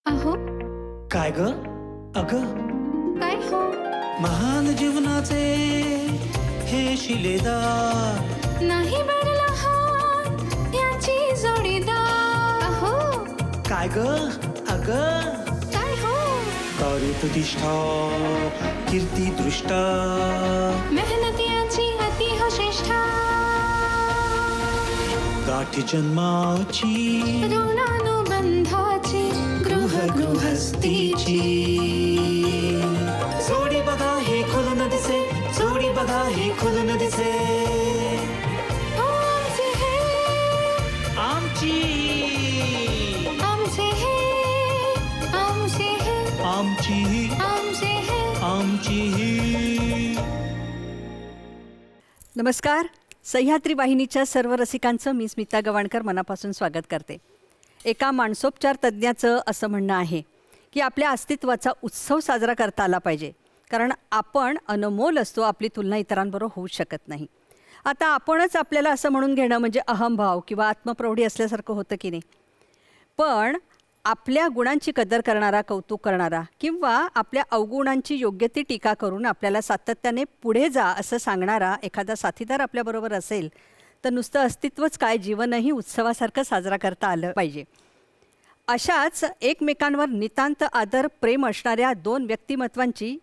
अहो काय ग अग काय हो महान जीवनाचे हे शिलेदार नाही बनला हात याची जोडीदार अहो काय ग अग काय हो प्रतिष्ठा कीर्ती दृष्टा मेहनत याची अति हो श्रेष्ठा गाठी जन्माची ऋणानुबंधाची गृहस्थीची जोडी बघा हे खुलून दिसे जोडी बघा हे खुलून दिसे आमचे हे आमची आमचे हे आमचे हे आमची आमचे हे आमची. नमस्कार. सह्याद्री वाहिनीच्या सर्व रसिकांचं मी स्मिता गवाणकर मनापासून स्वागत करते. एका मानसोपचार तज्ज्ञाचं असं म्हणणं आहे की आपल्या अस्तित्वाचा उत्सव साजरा करता आला पाहिजे, कारण आपण अनमोल असतो, आपली तुलना इतरांबरोबर होऊ शकत नाही. आता आपणच आपल्याला असं म्हणून घेणं म्हणजे अहंभाव किंवा आत्मप्रौढी असल्यासारखं होतं की नाही. पण आपल्या गुणांची कदर करणारा, कौतुक करणारा किंवा आपल्या अवगुणांची योग्य ती टीका करून आपल्याला सातत्याने पुढे जा असं सांगणारा एखादा साथीदार आपल्याबरोबर असेल तर नुसतं अस्तित्वच काय, जीवनही उत्सवासारखं साजरा करता आलं पाहिजे. अशाच एकमेकांवर नितांत आदर, प्रेम असणाऱ्या दोन व्यक्तिमत्वांची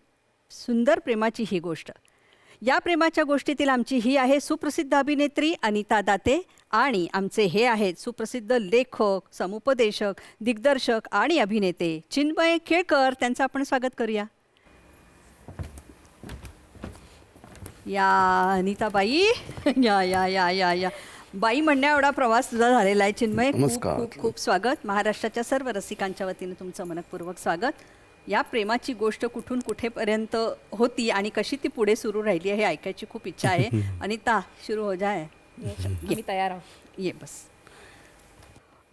सुंदर प्रेमाची ही गोष्ट. या प्रेमाच्या गोष्टीतील आमची ही आहे सुप्रसिद्ध अभिनेत्री अनिता दाते आणि आमचे हे आहेत सुप्रसिद्ध लेखक, समुपदेशक, दिग्दर्शक आणि अभिनेते चिन्मय केळकर. त्यांचं आपण स्वागत करूया. या अनिताबाई, या या या या या बाई म्हणण्या एवढा प्रवास तुझा झालेला आहे. चिन्मय, खूप खूप खूप स्वागत. महाराष्ट्राच्या सर्व रसिकांच्या वतीने तुमचं मनपूर्वक स्वागत. या प्रेमाची गोष्ट कुठून कुठेपर्यंत होती आणि कशी ती पुढे सुरू राहिली हे ऐकायची खूप इच्छा आहे. अनिता, सुरू हो जाय. मी तयार आहोत. ये बस.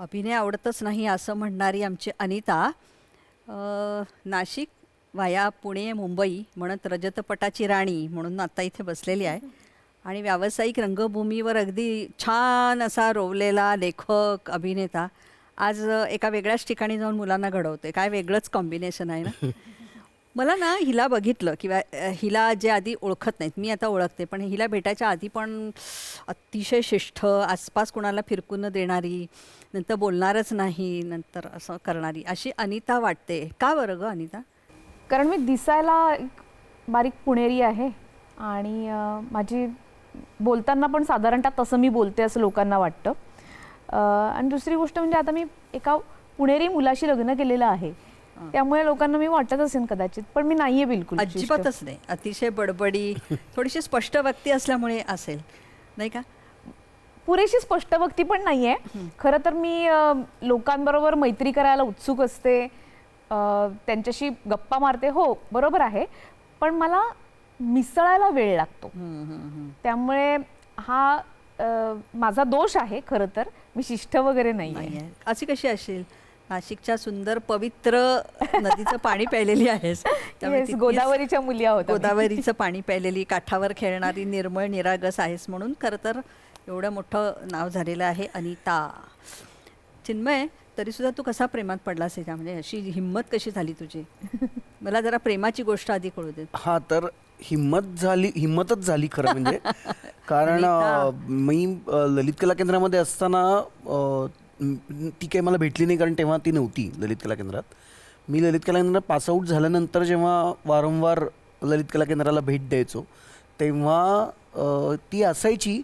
अभिनय आवडतच नाही असं म्हणणारी आमची अनिता नाशिक वाया पुणे मुंबई म्हणत रजतपटाची राणी म्हणून आता इथे बसलेली आहे. आणि व्यावसायिक रंगभूमीवर अगदी छान असा रोवलेला लेखक, अभिनेता आज एका वेगळ्याच ठिकाणी जाऊन मुलांना घडवते. काय वेगळंच कॉम्बिनेशन आहे ना. मला ना हिला बघितलं किंवा हिला जे आधी ओळखत नाहीत, मी आता ओळखते, पण हिला भेटायच्या आधी पण अतिशय शिष्ट, आसपास कोणाला फिरकून न देणारी, नंतर बोलणारच नाही, नंतर असं करणारी अशी अनिता वाटते. का बरं गं अनिता? कारण मी दिसायला एक बारीक पुणेरी आहे आणि माझी बोलताना पण साधारणतः तसं मी बोलते असं लोकांना वाटतं. आणि दुसरी गोष्ट म्हणजे आता मी एका पुणेरी मुलाशी लग्न केलेलं आहे, त्यामुळे लोकांना मी वाटत असेल कदाचित, पण मी नाहीये बिलकुल. अजिबातच नाही. अतिशय बडबडी, थोडीशी स्पष्ट व्यक्ती असल्यामुळे असेल, नाही का? पुरेशी स्पष्ट व्यक्ती पण नाहीये. खरं तर मी लोकांबरोबर मैत्री करायला उत्सुक असते, त्यांच्याशी गप्पा मारते, हो बरोबर आहे, पण मला मिसळायला वेळ लागतो. त्यामुळे हा माझा दोष आहे. खरं तर मी शिष्ट वगैरे नाही. अशी कशी असेल? नाशिकच्या सुंदर पवित्र नदीचं पाणी प्यायलेली आहेस, गोदावरीच्या मुली आहोत. गोदावरीचं पाणी प्यायलेली, काठावर खेळणारी, निर्मळ निरागस आहेस, म्हणून खरं तर एवढं मोठं नाव झालेलं आहे अनिता. चिन्मय, तरीसुद्धा तू कसा प्रेमात पडलास ह्याच्या, म्हणजे अशी हिंमत कशी झाली तुझी? मला जरा प्रेमाची गोष्ट आधी कळू दे. हा, तर हिंमतच झाली खरं म्हणजे. कारण मी ललित कला केंद्रामध्ये असताना ती काही मला भेटली नाही, कारण तेव्हा ती नव्हती ललित कला केंद्रात. मी ललित कला केंद्रात पासआउट झाल्यानंतर जेव्हा वारंवार ललित कला केंद्राला भेट द्यायचो तेव्हा ती असायची,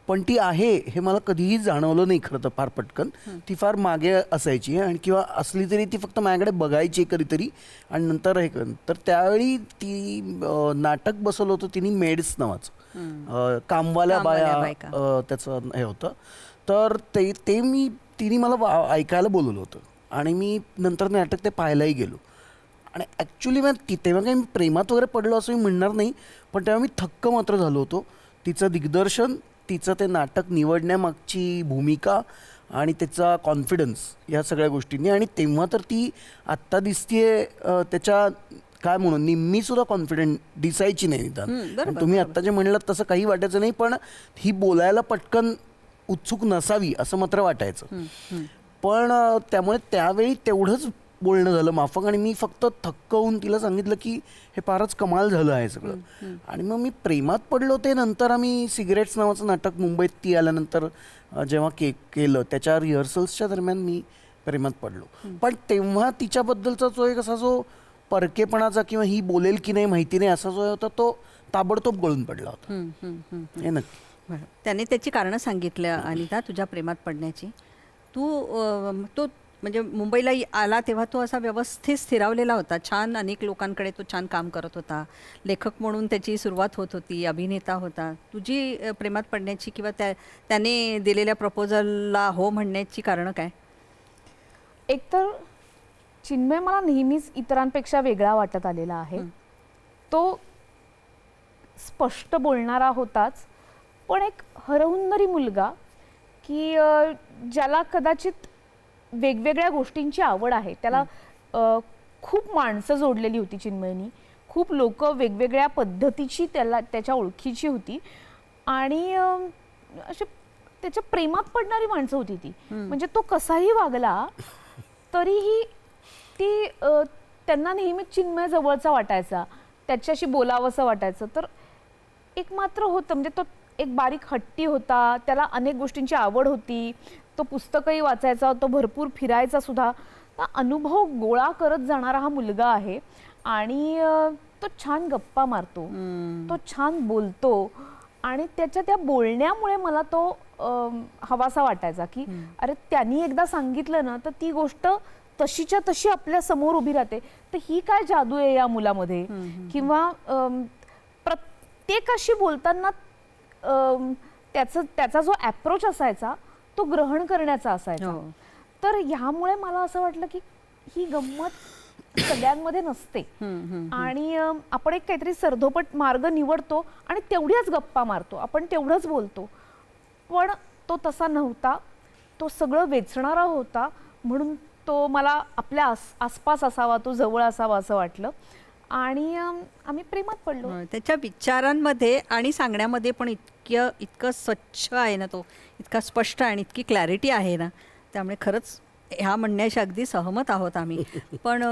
पण ती आहे हे मला कधीही जाणवलं नाही खरं तर फार पटकन. ती फार मागे असायची आणि किंवा असली तरी ती फक्त माझ्याकडे बघायची कधीतरी आणि नंतर हे कर. तर त्यावेळी ती नाटक बसवलं होतं तिने, मेड्स नावाचं, कामवाल्या बाया त्याचं हे होतं. तर ते तिने मला ऐकायला बोलवलं होतं आणि मी नंतर नाटक ते पाहायलाही गेलो. आणि ॲक्च्युली तेव्हा काही मी प्रेमात वगैरे पडलो असं मी म्हणणार नाही, पण तेव्हा मी थक्क मात्र झालो होतो. तिचं दिग्दर्शन, तिचं ते नाटक निवडण्यामागची भूमिका आणि त्याचा कॉन्फिडन्स, या सगळ्या गोष्टींनी. आणि तेव्हा तर ती आत्ता दिसतीये त्याच्या काय म्हणून निम्मीसुद्धा कॉन्फिडंट दिसायची नाही निदान. तुम्ही आत्ता जे म्हणलात तसं काही वाटायचं नाही, पण ही बोलायला पटकन उत्सुक नसावी असं मात्र वाटायचं. पण त्यामुळे त्यावेळी तेवढंच बोलणं झालं माफक, आणि मी फक्त थक्क होऊन तिला सांगितलं की हे फारच कमाल झालं आहे सगळं. आणि मग मी प्रेमात पडलो ते नंतर आम्ही सिगरेट्स नावाचं नाटक मुंबईत ती आल्यानंतर जेव्हा केलं त्याच्या रिहर्सल्सच्या दरम्यान मी प्रेमात पडलो. पण तेव्हा तिच्याबद्दलचा जो एक असा जो परकेपणाचा किंवा ही बोलेल की नाही माहिती नाही असा जो होता तो ताबडतोब गळून पडला होता. हे नक्की. बरं. त्याने त्याची कारणं सांगितलं अनिता तुझ्या प्रेमात पडण्याची. तो म्हणजे मुंबईला आला तेव्हा तो असा व्यवस्थित स्थिरावलेला होता. छान अनेक लोकांकडे तो छान काम करत होता. लेखक म्हणून त्याची सुरुवात होत होती. अभिनेता होता. तुझी प्रेमात पडण्याची किंवा त्याने दिलेल्या प्रपोजलला हो म्हणण्याची कारणं काय? एकतर चिन्मय मला नेहमीच इतरांपेक्षा वेगळा वाटत आलेला आहे. तो स्पष्ट बोलणारा होताच, पण एक हरहुन्नरी मुलगा की ज्याला कदाचित वेगवेगळ्या गोष्टींची आवड आहे. त्याला खूप माणसं जोडलेली होती चिन्मयनी. खूप लोक वेगवेगळ्या पद्धतीची त्याच्या ओळखीची होती आणि अशी त्याच्या प्रेमात पडणारी माणसं होती ती. म्हणजे तो कसाही वागला तरीही ती त्यांना नेहमीच चिन्मय जवळचा वाटायचा, त्याच्याशी बोलावंसं वाटायचं. तर एक मात्र होतं म्हणजे तो एक बारीक हट्टी होता. त्याला अनेक गोष्टींची आवड होती. तो पुस्तकही वाचायचा, तो भरपूर फिरायचा सुद्धा. अनुभव गोळा करत जाणारा हा मुलगा आहे आणि तो छान गप्पा मारतो, तो छान बोलतो आणि त्याच्या त्या बोलण्यामुळे मला तो हवासा वाटायचा की अरे त्यांनी एकदा सांगितलं ना तर ती गोष्ट तशीच्या तशी आपल्या समोर उभी राहते. तर ही काय जादू आहे या मुलामध्ये. किंवा प्रत्येकाशी बोलताना त्याचा जो अप्रोच असायचा तो ग्रहण करण्याचा असायचा. तर ह्यामुळे मला असं वाटलं की ही गंमत सगळ्यांमध्ये नसते आणि आपण एक काहीतरी सरधोपट मार्ग निवडतो आणि तेवढ्याच गप्पा मारतो, आपण तेवढंच बोलतो. पण तो तसा नव्हता. तो सगळं वेचणारा होता. म्हणून तो मला आपल्या आसपास असावा, तो जवळ असावा असं वाटलं आणि आम्ही प्रेमात पडलो. त्याच्या विचारांमध्ये आणि सांगण्यामध्ये पण इतकं स्वच्छ आहे ना, तो इतका स्पष्ट आणि इतकी क्लॅरिटी आहे ना, त्यामुळे खरंच ह्या म्हणण्याशी अगदी सहमत आहोत आम्ही. पण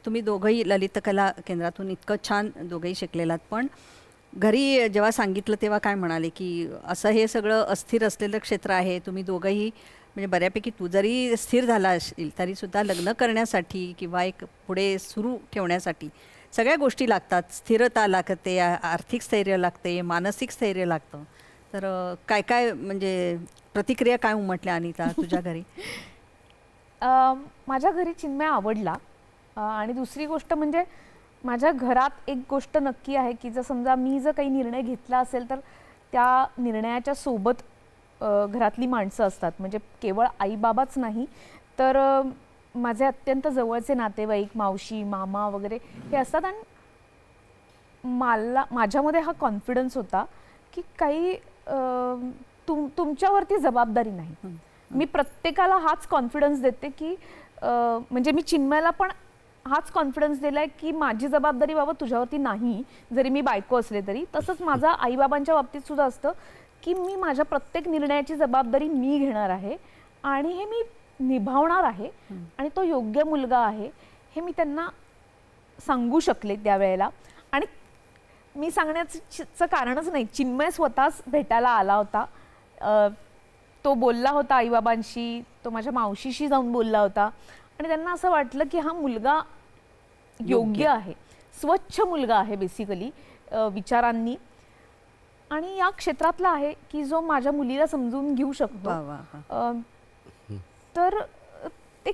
तुम्ही दोघंही ललितकला केंद्रातून इतकं छान दोघंही शिकलेलात, पण घरी जेव्हा सांगितलं तेव्हा काय म्हणाले की असं हे सगळं अस्थिर असलेलं क्षेत्र आहे, तुम्ही दोघंही म्हणजे बऱ्यापैकी तू जरी स्थिर झाला असेल तरीसुद्धा लग्न करण्यासाठी किंवा एक पुढे सुरू ठेवण्यासाठी सगळ्या गोष्टी लागतात. स्थिरता लागते, आर्थिक स्थैर्य लागते, मानसिक स्थैर्य लागतं. तर काय काय म्हणजे प्रतिक्रिया काय उमटल्या अनिता तुझ्या घरी? माझ्या घरी चिन्मय आवडला आणि दुसरी गोष्ट म्हणजे माझ्या घरात एक गोष्ट नक्की आहे की जर समजा मी जर काही निर्णय घेतला असेल तर त्या निर्णयाच्या सोबत घरातली माणसं असतात. म्हणजे केवळ आईबाबाच नाही तर माझे अत्यंत जवळचे नातेवाईक, मावशी, मामा वगैरे हे असतात. आणि माझ्यामध्ये हा कॉन्फिडन्स होता की काही तुमच्यावरती जबाबदारी नाही. मी प्रत्येकाला हाच कॉन्फिडन्स देते की म्हणजे मी चिन्मयला पण हाच कॉन्फिडन्स दिलाय की माझी जबाबदारी बाबा तुझ्यावरती नाही, जरी मी बायको असले तरी. तसंच माझा आईबाबांच्या बाबतीत सुद्धा असतं की मी माझ्या प्रत्येक निर्णयाची जबाबदारी मी घेणार आहे आणि हे मी निभावणार आहे आणि तो योग्य मुलगा आहे हे मी त्यांना सांगू शकले त्यावेळेला. आणि मी सांगण्याचं कारणच नाही, चिन्मय स्वतःच भेटायला आला होता. तो बोलला होता आईबाबांशी, तो माझ्या मावशीशी जाऊन बोलला होता आणि त्यांना असं वाटलं की हा मुलगा योग्य आहे, स्वच्छ मुलगा आहे बेसिकली विचारांनी आणि या क्षेत्रातला आहे की जो माझ्या मुलीला समजून घेऊ शकतो. तर ते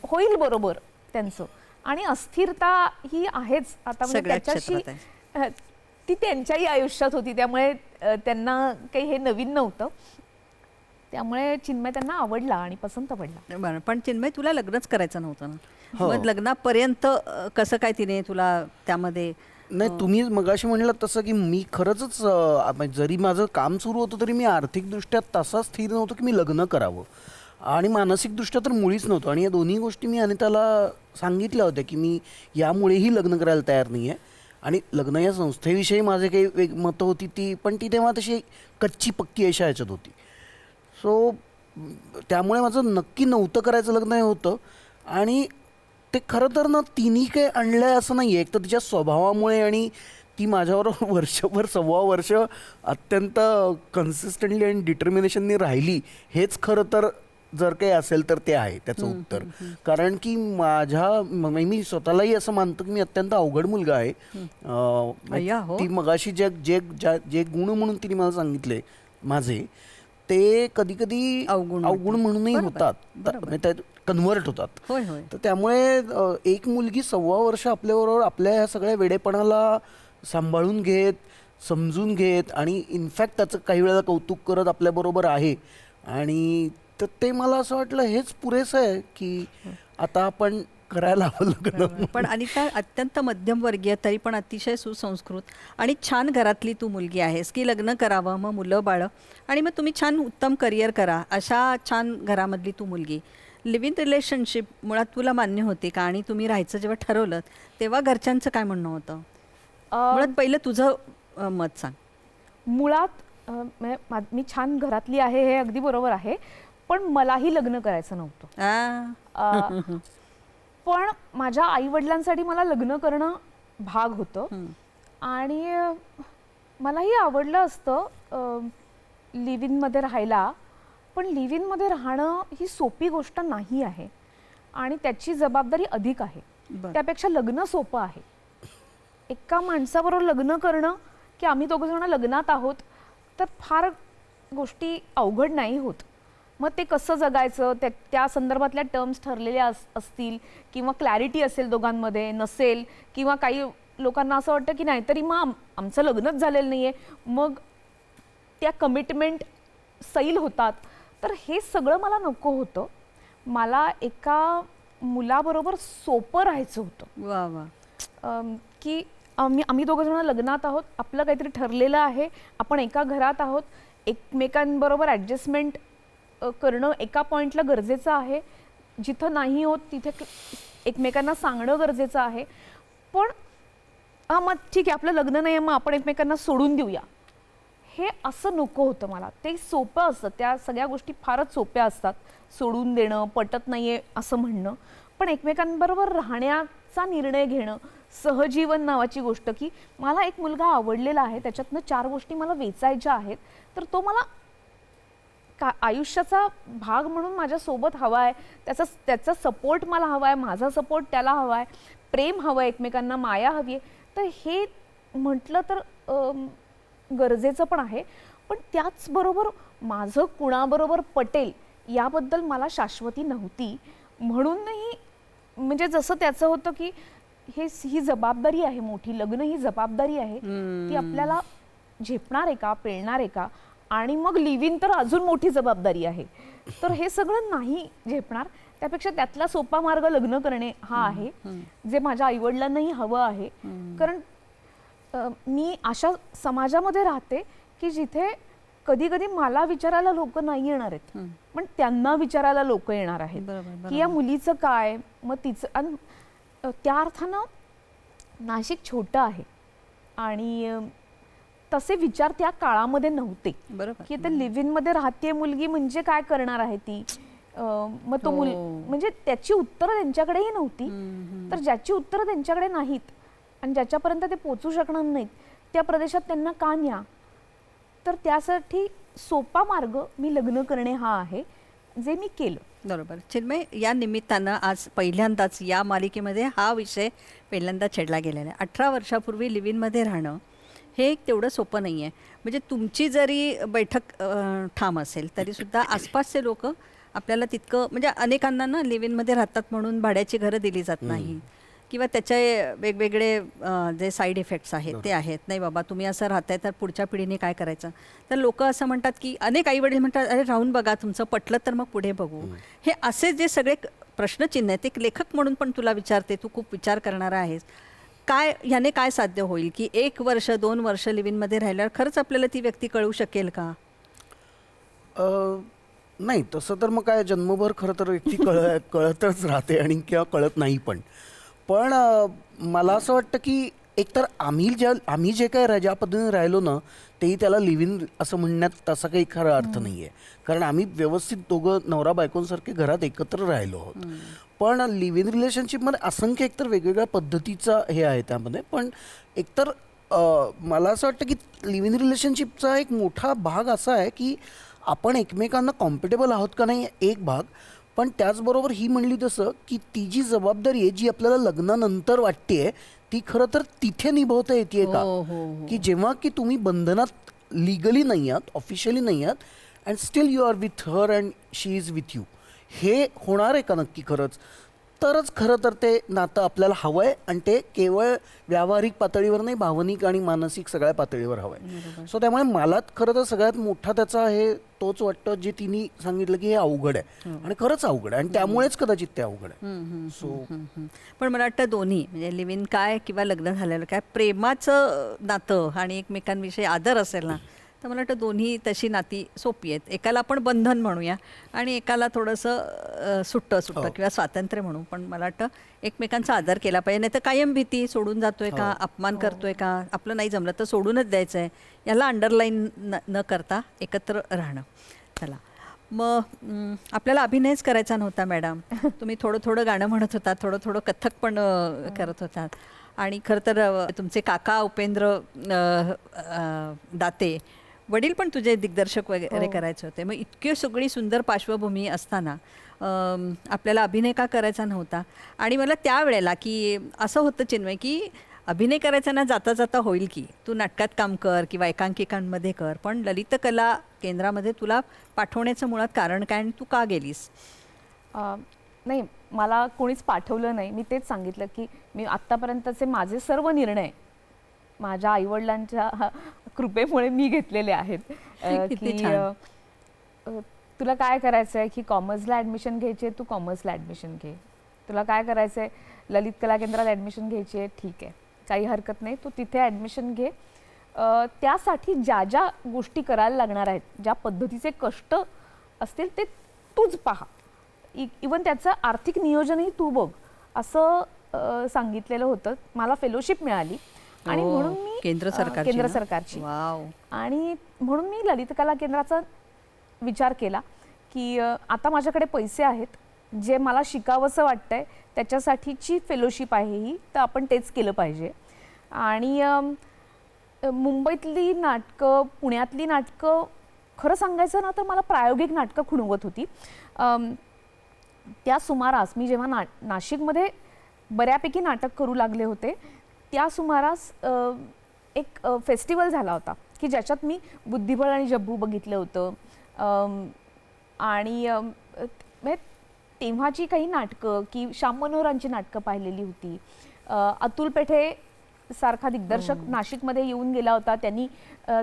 होईल बरोबर त्यांचं. आणि अस्थिरता ही आहेच आता, म्हणजे त्याच्याशी ती त्यांच्याही आयुष्यात होती, त्यामुळे त्यांना काही हे नवीन नव्हतं. त्यामुळे चिन्मय त्यांना आवडला आणि पसंत पडला. बरं, पण चिन्मय तुला लग्नच करायचं नव्हतं ना, मग लग्नापर्यंत कसं काय तिने तुला त्यामध्ये? नाही, तुम्ही मगाशी म्हणलं तसं की मी खरंच जरी माझं काम सुरू होतं तरी मी आर्थिकदृष्ट्या तसा स्थिर नव्हतो की मी लग्न करावं आणि मानसिकदृष्ट्या तर मुळीच नव्हतं. आणि या दोन्ही गोष्टी मी अनिताला सांगितल्या होत्या की मी यामुळेही लग्न करायला तयार नाही आहे. आणि लग्न या संस्थेविषयी माझे काही मतं होती ती, पण ती तेव्हा तशी कच्ची पक्की अशा ह्याच्यात होती. सो त्यामुळे माझं नक्की नव्हतं करायचं लग्न हे होतं. आणि ते खरं तर ना तिने काही आणलं आहे असं नाही आहे. एक तर तिच्या स्वभावामुळे आणि ती माझ्याबरोबर वर्षभर 1.25 वर्ष अत्यंत कन्सिस्टंटली आणि डिटर्मिनेशननी राहिली, हेच खरं तर जर काही असेल तर ते आहे त्याचं उत्तर. कारण की मी स्वतःलाही असं मानतो की मी अत्यंत अवघड मुलगा आहे. अय्या, हो. ती मगाशी जे गुण म्हणून तिने मला सांगितले माझे, ते कधी कधी अवगुण म्हणूनही होतात, कन्व्हर्ट होतात. होय होय. तर त्यामुळे एक मुलगी 1.25 वर्ष आपल्याबरोबर आपल्या ह्या सगळ्या वेडेपणाला सांभाळून घेत, समजून घेत आणि इनफॅक्ट त्याचं काही वेळेला कौतुक करत आपल्याबरोबर आहे. आणि तर ते मला असं वाटलं हेच पुरेसं आहे की आता आपण करायला हवं लग्न. पण अनिता अत्यंत मध्यमवर्गीय तरी पण अतिशय सुसंस्कृत आणि छान घरातली तू मुलगी आहेस की लग्न करावं, मग मुलं बाळं आणि मग तुम्ही छान उत्तम करिअर करा, अशा छान घरामधली तू मुलगी. लिव्ह इन रिलेशनशिप मुळात तुला मान्य होती का? आणि तुम्ही राहायचं जेव्हा ठरवलं तेव्हा घरच्यांचं काय म्हणणं होतं? मुळात पहिलं तुझं मत सांग. मुळात मी छान घरातली आहे हे अगदी बरोबर आहे, पण मलाही लग्न करायचं नव्हतं. पण माझ्या आई वडिलांसाठी मला लग्न करणं भाग होतं आणि मलाही आवडलं असतं लिव्ह इनमध्ये राहायला. पण लिव्ह इनमध्ये राहणं ही सोपी गोष्ट नाही आहे आणि त्याची जबाबदारी अधिक आहे. त्यापेक्षा लग्न सोपं आहे. एका माणसाबरोबर लग्न करणं की आम्ही दोघं जण लग्नात आहोत तर फार गोष्टी अवघड नाही होत. मग ते कसं जगायचं त्या संदर्भातल्या टर्म्स ठरलेल्या असतील किंवा क्लॅरिटी असेल दोघांमध्ये नसेल, किंवा काही लोकांना असं वाटतं की नाहीतरी मग आमचं लग्नच झालेलं नाही आहे, मग त्या कमिटमेंट सैल होतात. तर हे सगळं मला नको होतं. मला एका मुलाबरोबर सोपं राहायचं होतं. वा वा. की आम्ही दोघं जण लग्नात आहोत, आपलं काहीतरी ठरलेलं आहे, आपण एका घरात आहोत, एकमेकांबरोबर ॲडजस्टमेंट करणं एका पॉईंटला गरजेचं आहे. जिथं नाही होत तिथे एकमेकांना सांगणं गरजेचं आहे. पण मग ठीक आहे आपलं लग्न नाही आहे मग आपण एकमेकांना सोडून देऊया, हे असं नको होतं मला. ते सोपं असतं, त्या सगळ्या गोष्टी फारच सोप्या असतात. सोडून देणं, पटत नाही आहे असं म्हणणं, पण एकमेकांबरोबर राहण्याचा निर्णय घेणं, सहजीवन नावाची गोष्ट, की मला एक मुलगा आवडलेला आहे, त्याच्यातनं 4 गोष्टी मला वेचायच्या आहेत, तर तो मला आयुष्याचा भाग म्हणून माझ्यासोबत हवा आहे. त्याचा सपोर्ट मला हवा आहे, माझा सपोर्ट त्याला हवा आहे, प्रेम हवं आहे, एकमेकांना माया हवी आहे. तर हे म्हटलं तर गरजेचं पण आहे. पण त्याचबरोबर माझं कुणाबरोबर पटेल याबद्दल मला शाश्वती नव्हती. म्हणूनही म्हणजे जसं त्याचं होतं की ही जबाबदारी आहे मोठी, लग्न ही जबाबदारी आहे, ती आपल्याला झेपणार आहे का, पेलणार आहे का, आणि मग लिव्ह इन तर अजून मोठी जबाबदारी आहे. तर हे सगळं नाही झेपणार. त्यापेक्षा त्यातला सोपा मार्ग लग्न करणे हा आहे, जे माझ्या आईवडिलांनाही हवं आहे. कारण मी अशा समाजामध्ये राहते की जिथे कधी कधी मला विचारायला लोक नाही येणार आहेत, पण त्यांना विचारायला लोक येणार आहेत की या मुलीचं काय, मग तिचं. त्या अर्थानं नाशिक छोटं आहे आणि तसे विचार त्या काळामध्ये नव्हते की आता लिव्ह इन मध्ये राहते मुलगी म्हणजे काय करणार आहे ती, मग तो म्हणजे त्याची उत्तरं त्यांच्याकडेही नव्हती. तर ज्याची उत्तरं त्यांच्याकडे नाहीत आणि ज्याच्यापर्यंत ते पोचू शकणार नाहीत त्या प्रदेशात त्यांना का न्या. तर त्यासाठी सोपा मार्ग मी लग्न करणे हा आहे, जे मी केलं. बरोबर. चिन्मय, या निमित्तानं आज पहिल्यांदाच या मालिकेमध्ये हा विषय पहिल्यांदा छेडला गेलेला आहे. 18 वर्षापूर्वी लिव्ह इनमध्ये राहणं हे तेवढं सोपं नाही आहे. म्हणजे तुमची जरी बैठक ठाम असेल तरीसुद्धा आसपासचे लोक आपल्याला तितकं, म्हणजे अनेकांना ना लिव्ह इनमध्ये राहतात म्हणून भाड्याची घरं दिली जात नाही किंवा त्याचे वेगवेगळे जे साईड इफेक्ट्स आहेत ते आहेत. नाही बाबा तुम्ही असं राहताय तर पुढच्या पिढीने काय करायचं. तर लोक असं म्हणतात की अनेक आईवडील म्हणतात अरे राहून बघा, तुमचं पटलं तर मग पुढे बघू. हे असे जे सगळे प्रश्नचिन्ह आहेत, एक लेखक म्हणून पण तुला विचारते, तू खूप विचार करणारा आहेस. काय ह्याने काय साध्य होईल की 1 वर्ष 2 वर्ष लिव्ह इनमध्ये राहिल्यावर खरंच आपल्याला ती व्यक्ती कळू शकेल का? नाही, तसं तर मग काय जन्मभर खरं तर व्यक्ती कळतच राहते आणि किंवा कळत नाही. पण मला असं वाटतं की एकतर आम्ही जे काय ज्या पद्धतीने राहिलो ना तेही त्याला लिव्ह इन असं म्हणण्यात तसा काही खरा अर्थ नाही आहे. कारण आम्ही व्यवस्थित दोघं नवरा बायकोंसारखे घरात एकत्र राहिलो आहोत. पण लिव्ह इन रिलेशनशिपमध्ये असंख्य एकतर वेगवेगळ्या पद्धतीचा हे आहे त्यामध्ये. पण एकतर मला असं वाटतं की लिव्ह इन रिलेशनशिपचा एक मोठा भाग असा आहे की आपण एकमेकांना कॉम्फर्टेबल आहोत का नाही एक भाग. पण त्याचबरोबर ही म्हणली तसं की ती जी जबाबदारी आहे जी आपल्याला लग्नानंतर वाटते ती खरं तर तिथे निभवता येते का, की जेव्हा की तुम्ही बंधनात लिगली नाही आहात, ऑफिशियली नाही आहात, and still you are with her and she is with you. हे होणार आहे का नक्की खरंच, तरच खरं तर ते नातं आपल्याला हवं आहे. आणि ते केवळ व्यावहारिक पातळीवर नाही, भावनिक आणि मानसिक सगळ्या पातळीवर हवं आहे. सो त्यामुळे मला खरं तर सगळ्यात मोठा त्याचा हे तोच वाटतं जे तिने सांगितलं की हे अवघड आहे. आणि खरंच अवघड आहे आणि त्यामुळेच कदाचित ते अवघड आहे. सो पण मला वाटतं दोन्ही म्हणजे लिव्ह इन काय किंवा लग्न झालेलं काय, प्रेमाचं नातं आणि एकमेकांविषयी आदर असेल ना, तर मला वाटतं दोन्ही तशी नाती सोपी आहेत. एकाला आपण बंधन म्हणूया आणि एकाला थोडंसं सुट्टं किंवा स्वातंत्र्य म्हणू. पण मला वाटतं एकमेकांचा आदर केला पाहिजे. नाही तर कायम भीती, सोडून जातोय का, अपमान करतोय का, आपलं नाही जमलं तर सोडूनच द्यायचं आहे, याला अंडरलाईन न करता एकत्र राहणं. चला मग आपल्याला अभिनयच करायचा नव्हता मॅडम. तुम्ही थोडं थोडं गाणं म्हणत होता, थोडं थोडं कथ्थक पण करत होतात. आणि खरं तर तुमचे काका उपेंद्र दाते वडील पण तुझे दिग्दर्शक वगैरे करायचे होते. मग इतकी सगळी सुंदर पार्श्वभूमी असताना आपल्याला अभिनय का करायचा नव्हता. आणि मला त्यावेळेला की असं होतं चिन्मय की अभिनय करायचा ना जाता जाता होईल की तू नाटकात काम कर किंवा एकांकिकांमध्ये कर, पण ललित कला केंद्रामध्ये तुला पाठवण्याचं मुळात कारण काय आणि तू का गेलीस? नाही, मला कोणीच पाठवलं नाही. मी तेच सांगितलं की मी आत्तापर्यंतचे माझे सर्व निर्णय माझ्या आईवडिलांच्या कृपेमुळे मी घेतलेले आहेत. की तुला काय करायचं आहे की कॉमर्सला ॲडमिशन घ्यायची आहे, तू कॉमर्सला ॲडमिशन घे. तुला काय करायचं आहे ललित कला केंद्रात ॲडमिशन घ्यायची आहे, ठीक आहे, काही हरकत नाही, तू तिथे ॲडमिशन घे. त्यासाठी ज्या ज्या गोष्टी करायला लागणार आहेत, ज्या पद्धतीचे कष्ट असतील ते तूच पहा, इवन त्याचं आर्थिक नियोजनही तू बघ, असं सांगितलेलं होतं. मला फेलोशिप मिळाली आणि म्हणून मी केंद्र सरकारची आणि म्हणून मी ललित कला केंद्राचा विचार केला की आता माझ्याकडे पैसे आहेत, जे मला शिकावंसं वाटतंय त्याच्यासाठीची फेलोशिप आहे ही, तर आपण तेच केलं पाहिजे. आणि मुंबईतली नाटकं, पुण्यातली नाटकं, खरं सांगायचं ना तर मला प्रायोगिक नाटकं खुणवत होती. त्या सुमारास मी जेव्हा नाशिकमध्ये बऱ्यापैकी नाटक करू लागले होते, त्या सुमारास एक फेस्टिवल झाला होता की ज्याच्यात मी बुद्धिबळ आणि जब्बू बघितलं होतं. आणि तेव्हाची काही नाटकं की श्याम मनोहरांची नाटकं पाहिलेली होती. अतुल पेठे सारखा दिग्दर्शक नाशिकमध्ये येऊन गेला होता, त्यांनी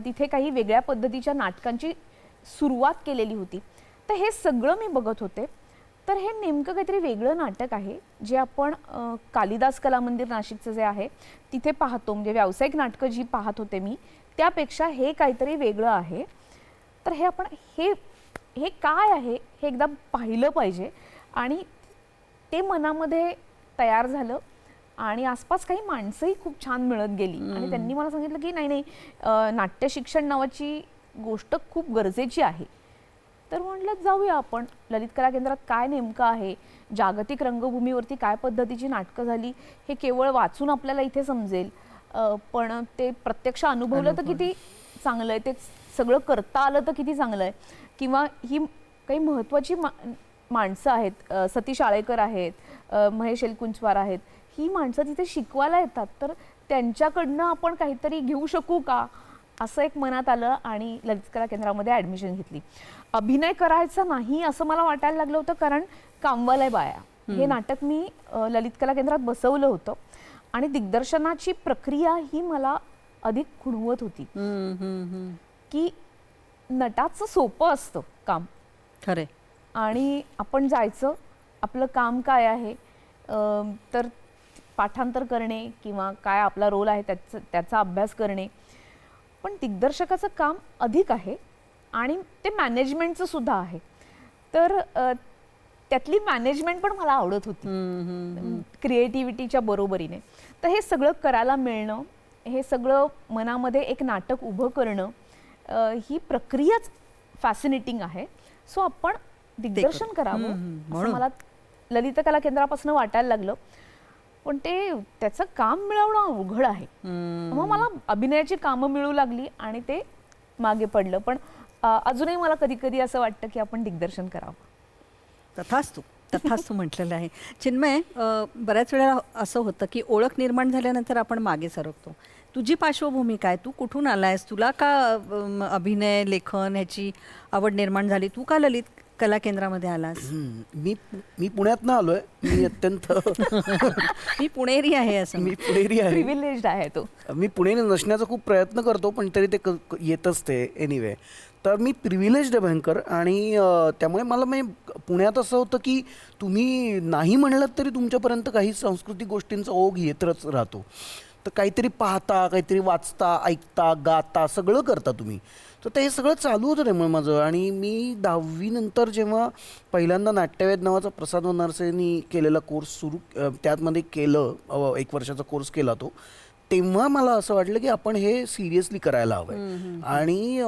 तिथे काही वेगळ्या पद्धतीच्या नाटकांची सुरुवात केलेली होती. तर हे सगळं मी बघत होते. तर हे नेमकं काहीतरी वेगळं नाटक आहे जे आपण कालिदास कला मंदिर नाशिकचं जे आहे तिथे पाहतो, म्हणजे व्यावसायिक नाटकं जी पाहत होते मी, त्यापेक्षा हे काहीतरी वेगळं आहे. तर हे आपण हे काय आहे हे एकदा पाहिलं पाहिजे. आणि ते मनामध्ये तयार झालं आणि आसपास काही माणसंही खूप छान मिळत गेली आणि त्यांनी मला सांगितलं की नाही नाही, नाट्य शिक्षण नावाची गोष्ट खूप गरजेची आहे. तर म्हटलं जाऊया आपण, ललित कला केंद्रात काय नेमकं आहे, जागतिक रंगभूमीवरती काय पद्धतीची नाटकं झाली हे केवळ वाचून आपल्याला इथे समजेल, पण ते प्रत्यक्ष अनुभवलं तर किती चांगलं आहे, ते सगळं करता आलं तर किती चांगलं आहे. किंवा ही काही महत्त्वाची माणसं आहेत, सतीश आळेकर आहेत, महेश एलकुंचवार आहेत, ही माणसं तिथे शिकवायला येतात, तर त्यांच्याकडनं आपण काहीतरी घेऊ शकू का असं एक मनात आलं आणि ललित कला केंद्रामध्ये ॲडमिशन घेतली. अभिनय करायचा नाही असं मला वाटायला लागलं होतं, कारण कामवाल्या बाया हे नाटक मी ललित कला केंद्रात बसवलं होतं आणि दिग्दर्शनाची प्रक्रिया ही मला अधिक खुणवत होती की नटाचं सोपं असतं काम खरे, आणि आपण जायचं, आपलं काम काय आहे तर पाठांतर करणे किंवा काय आपला रोल आहे त्याचा अभ्यास करणे. पण दिग्दर्शकाचं काम अधिक आहे आणि ते मॅनेजमेंटचं सुद्धा आहे. तर त्यातली मॅनेजमेंट पण मला आवडत होती क्रिएटिव्हिटीच्या बरोबरीने. तर हे सगळं करायला मिळणं, हे सगळं मनामध्ये एक नाटक उभं करणं, ही प्रक्रियाच फॅसिनेटिंग आहे. सो आपण दिग्दर्शन करावं असं मला ललित कला केंद्रापासून वाटायला लागलं. पण त्याचं काम मिळवणं अवघड आहे. मग मला अभिनयाची कामं मिळू लागली आणि ते मागे पडलं. पण अजूनही मला कधी कधी असं वाटतं की आपण दिग्दर्शन करावं. तथास्तु म्हटलेलं आहे. चिन्मय, बऱ्याच वेळा असं होतं की ओळख निर्माण झाल्यानंतर आपण मागे सरकतो. तुझी पार्श्वभूमी काय? तू कुठून आलायस? तुला का अभिनय लेखन ह्याची आवड निर्माण झाली? तू का ललित कला केंद्रामध्ये आलास? मी पुण्यातनं आलोय. मी अत्यंत मी पुणेरी आहे असं. मी पुणेरी आहे. प्रिव्हिलेज्ड आहे तो. मी पुणेरी नसण्याचा खूप प्रयत्न करतो, पण तरी ते येतच ते एनिवे. तर मी प्रिव्हिलेज्ड आहे भयंकर. आणि त्यामुळे मला पुण्यात असं होतं की तुम्ही नाही म्हणलं तरी तुमच्यापर्यंत काही सांस्कृतिक गोष्टींचा ओघ येतच राहतो. तर काहीतरी पाहता, काहीतरी वाचता, ऐकता, गाता, सगळं करता तुम्ही. तर ते सगळं चालू होतं त्यामुळे माझं. आणि मी 10वी नंतर जेव्हा पहिल्यांदा नाट्यवेद नावाचा प्रसाद वनारसेंनी केलेला कोर्स त्यामध्ये केलं, 1 वर्षाचा कोर्स केला तो, तेव्हा मला असं वाटलं की आपण हे सिरियसली करायला हवं. आणि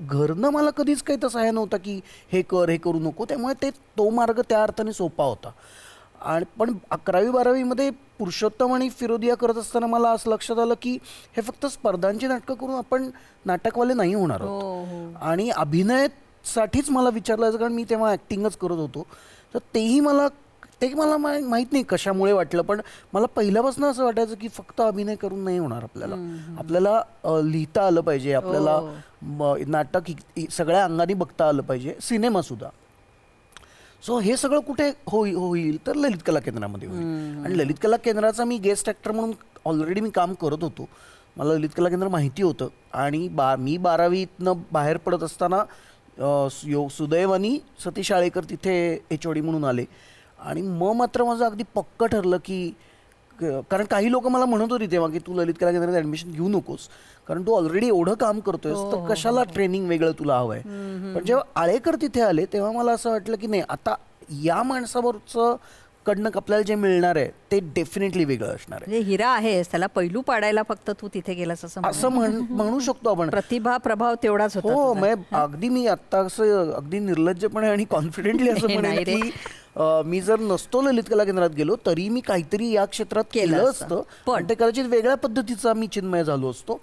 घरनं मला कधीच काही तसं आहे नव्हतं की हे कर, हे करू नको. त्यामुळे तो मार्ग त्या अर्थाने सोपा होता. आणि पण 11वी-12वीमध्ये पुरुषोत्तम आणि फिरोदिया करत असताना मला असं लक्षात आलं की हे फक्त स्पर्धांची नाटकं करून आपण नाटकवाले नाही होणार आहोत. आणि अभिनयासाठीच मला विचारलं जायचं, कारण मी तेव्हा ॲक्टिंगच करत होतो. तर मला माहीत नाही कशामुळे वाटलं, पण मला पहिल्यापासून असं वाटायचं की फक्त अभिनय करून नाही होणार आपल्याला. आपल्याला लिहिता आलं पाहिजे, आपल्याला नाटक सगळ्या अंगाने बघता आलं पाहिजे, सिनेमासुद्धा. सो हे सगळं कुठे होईल तर ललित कला केंद्रामध्ये होईल. आणि ललित कला केंद्राचा मी गेस्ट ॲक्टर म्हणून ऑलरेडी मी काम करत होतो. मला ललित कला केंद्र माहिती होतं. आणि मी 12वीतनं बाहेर पडत असताना सुदैवानी सतीश आळेकर तिथे HOD म्हणून आले. आणि मग मात्र माझं अगदी पक्क ठरलं की, कारण काही लोक मला म्हणत होती तेव्हा की तू ललित कला केंद्रात ॲडमिशन घेऊ नकोस, कारण तू ऑलरेडी एवढं काम करतोयस, तर कशाला ट्रेनिंग वेगळं तुला हवं आहे. पण जेव्हा आळेकर तिथे आले तेव्हा मला असं वाटलं की नाही, आता या माणसाबरोबरचं कडनं आपल्याला जे मिळणार आहे ते डेफिनेटली वेगळं असणार आहे. हिरा आहेस, त्याला पैलू पाडायला फक्त तू तिथे गेलास असं म्हणू शकतो आपण. प्रतिभा प्रभाव तेवढाच होता. हो, अगदी मी आता असं अगदी निर्लज्जपणे आणि कॉन्फिडेंटली असं म्हणेन की मी जर नसतो ललित कला केंद्रात गेलो तरी मी काहीतरी या क्षेत्रात केलं असतं, पण ते कदाचित वेगळ्या पद्धतीचा मी चिन्मय झालो असतो.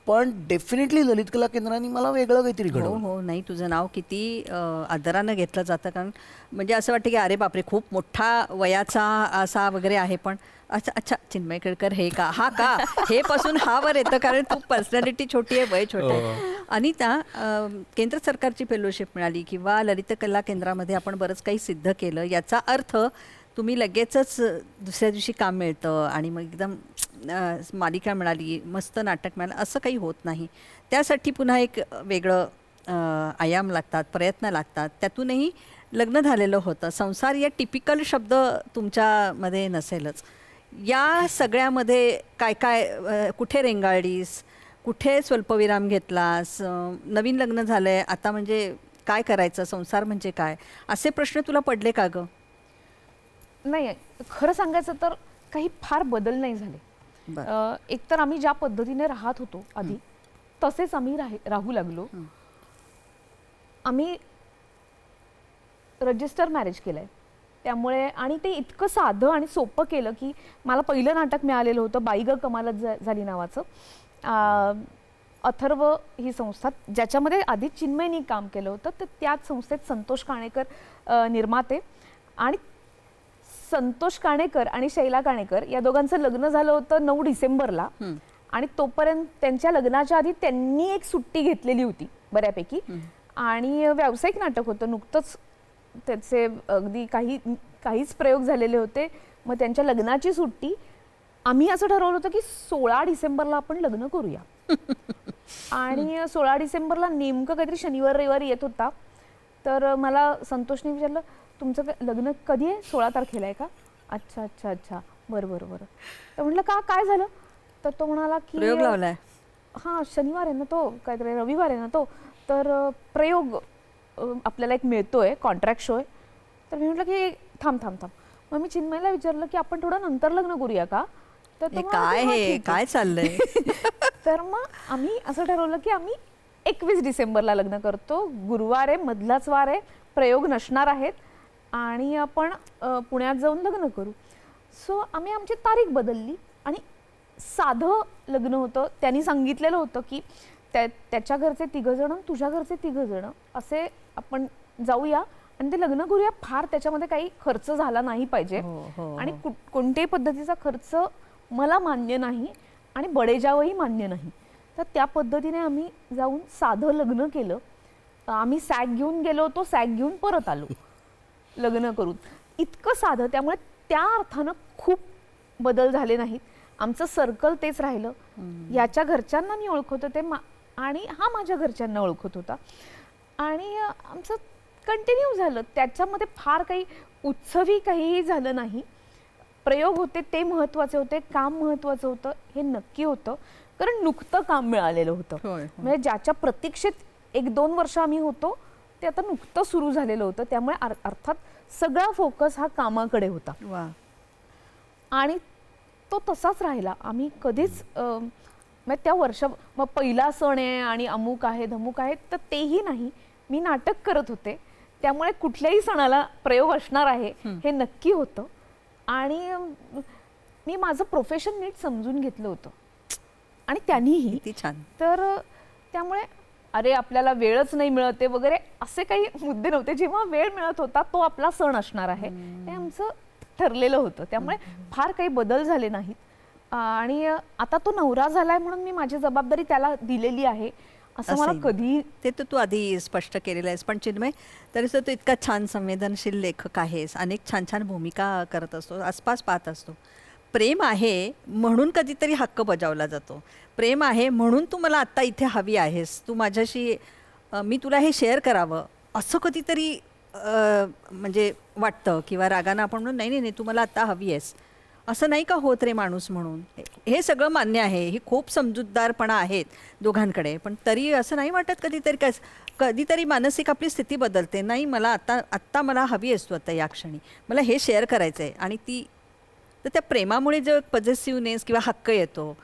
पण डेफिनेटली ललित कला केंद्राने मला वेगळं काहीतरी घडवलं. हो, नाही, तुझं नाव किती आदरानं घेतलं जातं. कारण म्हणजे असं वाटतं की अरे बापरे, खूप मोठा वयाचा असा वगैरे आहे, पण अच्छा चिन्मय केळकर हे का हे पासून हा वर येतं, कारण तू पर्सनॅलिटी छोटी आहे, वय छोटं आहे. अनिता, केंद्र सरकारची फेलोशिप मिळाली किंवा ललित कला केंद्रामध्ये आपण बरंच काही सिद्ध केलं, याचा अर्थ तुम्ही लगेचच दुसऱ्या दिवशी काम मिळतं आणि मग एकदम मालिका मिळाली, मस्त नाटक मिळालं, असं काही होत नाही. त्यासाठी पुन्हा एक वेगळं आयाम लागतात, प्रयत्न लागतात. त्यातूनही लग्न झालेलं होतं. संसार या टिपिकल शब्द तुमच्यामध्ये नसेलच. या सगळ्यामध्ये काय कुठे रेंगाळलीस, कुठे स्वल्पविराम घेतलास, नवीन लग्न झालं आहे आता, म्हणजे काय करायचं, संसार म्हणजे काय, असे प्रश्न तुला पडले का गं? नाही, खरं सांगायचं तर काही फार बदल नाही झाले. एकतर आम्ही ज्या पद्धतीने राहत होतो आधी तसेच आम्ही राहू लागलो. आम्ही रजिस्टर मॅरेज केलंय, त्यामुळे आणि ते इतकं साधं आणि सोपं केलं की मला पहिलं नाटक मिळालेलं होतं बाई ग कमालच झाली नावाचं. अथर्व ही संस्था ज्याच्यामध्ये आधी चिन्मयनी काम केलं होतं, तर त्याच संस्थेत संतोष काणेकर निर्माते. आणि संतोष काणेकर आणि शैला काणेकर या दोघांचं लग्न झालं होतं 9 डिसेंबरला. आणि तोपर्यंत त्यांच्या लग्नाच्या आधी त्यांनी एक सुट्टी घेतलेली होती बऱ्यापैकी, आणि व्यावसायिक नाटक होतं नुकतंच, त्याचे अगदी काहीच प्रयोग झालेले होते. मग त्यांच्या लग्नाची सुट्टी, आम्ही असं ठरवलं होतं की 16 डिसेंबरला आपण लग्न करूया. आणि 16 डिसेंबरला नेमकं काहीतरी शनिवार रविवारी येत होता. तर मला संतोषने विचारलं, तुमचं लग्न कधी आहे? 16 तारखेला आहे का? अच्छा, बरं. तर म्हटलं काय झालं? तर तो म्हणाला की प्रयोग लावलाय. हां, शनिवार आहे ना तो, काहीतरी रविवार आहे ना तो, तर प्रयोग आपल्याला एक मिळतोय, कॉन्ट्रॅक्ट शो आहे. तर मी म्हटलं की थांब थांब थांब. मग मी चिन्मयला विचारलं की आपण थोडं नंतर लग्न करूया का? तर तो हे म्हणाला काय की, "हां, हे ठीक आहे." काय चाललंय? तर मग आम्ही असं ठरवलं की आम्ही 21 डिसेंबरला लग्न करतो. गुरुवार आहे, मधलाच वार आहे, प्रयोग नसणार आहेत आणि आपण पुण्यात जाऊन लग्न करू. सो आम्ही आमची तारीख बदलली आणि साधं लग्न होतं. त्यांनी सांगितलेलं होतं की त्याच्या घरचे 3 जण, तुझ्या घरचे 3 जण असे आपण जाऊया आणि ते लग्न करूया. फार त्याच्यामध्ये काही खर्च झाला नाही पाहिजे आणि कोणत्याही पद्धतीचा खर्च मला मान्य नाही आणि बडेजावही मान्य नाही. तर त्या पद्धतीने आम्ही जाऊन साधं लग्न केलं. आम्ही सॅग घेऊन गेलो होतो, सॅग घेऊन परत आलो लग्न करून. इतकं साधं. त्यामुळे त्या अर्थानं खूप बदल झाले नाहीत. आमचं सर्कल तेच राहिलं. याच्या घरच्यांना मी ओळखत होते आणि हा माझ्या घरच्यांना ओळखत होता आणि आमचं कंटिन्यू झालं. त्याच्यामध्ये फार काही उत्सवी काहीही झालं नाही. प्रयोग होते ते महत्त्वाचे होते, काम महत्त्वाचं होतं हे नक्की होतं. कारण नुकतं काम मिळालेलं होतं. म्हणजे ज्याच्या प्रतीक्षेत 1-2 वर्ष आम्ही होतो ते आता नुकतं सुरू झालेलं होतं. त्यामुळे अर्थात सगळा फोकस हा कामाकडे होता वा. आणि तो तसाच राहिला. आम्ही कधीच म्हणजे त्या मग पहिला सण आहे आणि अमुक आहे धमुक आहे तर तेही नाही. मी नाटक करत होते त्यामुळे कुठल्याही सणाला प्रयोग असणार आहे हे नक्की होतं आणि मी माझं प्रोफेशन नीट समजून घेतलं होतं आणि त्यांनीही. किती छान. तर त्यामुळे अरे आपल्याला वेळच नाही मिळते वगैरे असे काही मुद्दे नव्हते. जेव्हा वेळ मिळत होता तो आपला सण असणार आहे हे आमचं ठरलेलं होतं. त्यामुळे फार काही बदल झाले नाहीत आणि आता तो नवरा झालाय म्हणून मी माझी जबाबदारी त्याला दिलेली आहे असं मला कधी. ते तर तू आधी स्पष्ट केलेलं आहेस. पण चिन्मय तरीसुद्धा तू इतका छान संवेदनशील लेखक आहेस. अनेक छान छान भूमिका करत असतो, आसपास पाहत असतो. प्रेम आहे म्हणून कधीतरी हक्क बजावला जातो. प्रेम आहे म्हणून तू मला आत्ता इथे हवी आहेस, तू माझ्याशी मी तुला हे शेअर करावं असं कधीतरी म्हणजे वाटतं किंवा रागानं आपण म्हणून नाही नाही नाही तू मला आत्ता हवी आहेस असं नाही का होत रे माणूस म्हणून. हे सगळं मान्य आहे, ही खूप समजूतदारपणा आहेत दोघांकडे. पण तरी असं नाही वाटत कधीतरी कधीतरी मानसिक आपली स्थिती बदलते. नाही मला आत्ता मला हवी असतो आता या क्षणी मला हे शेअर करायचं आहे आणि ती तर त्या प्रेमामुळे जो पॉझिटिव्हनेस किंवा हक्क येतो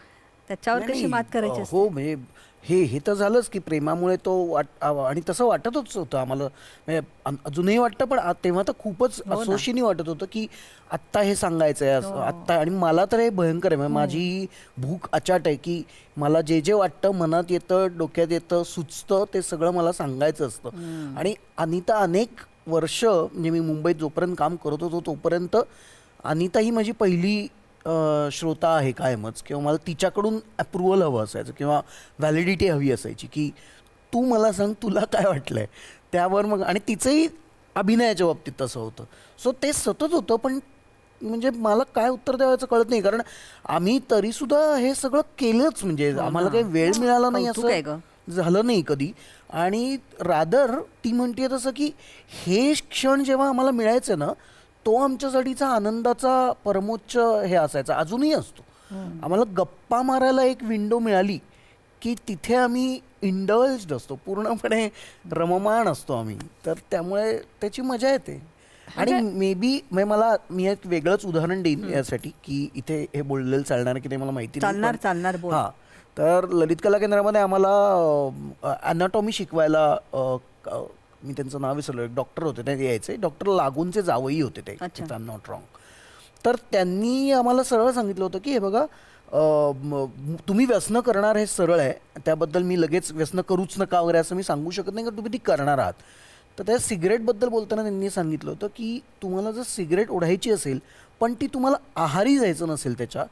त्याच्यावर कशी मात करायची असते? हो म्हणजे हे तर झालंच की प्रेमामुळे तो आणि तसं वाटतच होतं आम्हाला. म्हणजे अजूनही वाटतं पण तेव्हा तर खूपच असोशीनी वाटत होतं की आत्ता हे सांगायचं आहे आत्ता. आणि मला तर हे भयंकर आहे. म्हणजे माझी भूक अचाट आहे की मला जे जे वाटतं मनात येतं डोक्यात येतं सुचतं ते सगळं मला सांगायचं असतं. आणि अनिता अनेक वर्ष म्हणजे मी मुंबईत जोपर्यंत काम करत होतो तोपर्यंत अनिता ही माझी पहिली श्रोता आहे कायमच. किंवा मला तिच्याकडून अप्रुव्हल हवं असायचं किंवा व्हॅलिडिटी हवी असायची की तू मला सांग तुला काय वाटलंय त्यावर मग. आणि तिचंही अभिनयाच्या बाबतीत तसं होतं. सो ते सतत होतं पण म्हणजे मला काय उत्तर द्यायचं कळत नाही. कारण आम्ही तरीसुद्धा हे सगळं केलंच. म्हणजे आम्हाला काही वेळ मिळाला नाही असं झालं नाही कधी. आणि रादर ती म्हणते तसं की हे क्षण जेव्हा आम्हाला मिळायचं ना तो आमच्यासाठीचा आनंदाचा परमोच्च हे असायचा. अजूनही असतो. आम्हाला गप्पा मारायला एक विंडो मिळाली की तिथे आम्ही इंडल्ज्ड असतो, पूर्णपणे रममाण असतो आम्ही. तर त्यामुळे त्याची मजा येते. आणि मे बी मी एक वेगळंच उदाहरण देईन यासाठी की इथे हे बोललेलं चालणार की ते मला माहिती नाही. चालणार बोल. हां तर ललित कला केंद्रामध्ये आम्हाला ॲनाटॉमी शिकवायला मी त्यांचं नाव विसरलो, एक डॉक्टर होते ते यायचे. डॉक्टर लागूनचे जावई होते ते, if I am not wrong. तर त्यांनी आम्हाला सरळ सांगितलं होतं की हे बघा तुम्ही व्यसनं करणार हे सरळ आहे, त्याबद्दल मी लगेच व्यसनं करूच नका वगैरे असं मी सांगू शकत नाही कारण तुम्ही ती करणार आहात. तर त्या सिगरेटबद्दल बोलताना त्यांनी सांगितलं होतं की तुम्हाला जर सिगरेट ओढायची असेल पण ती तुम्हाला आहारी जायचं नसेल त्याच्या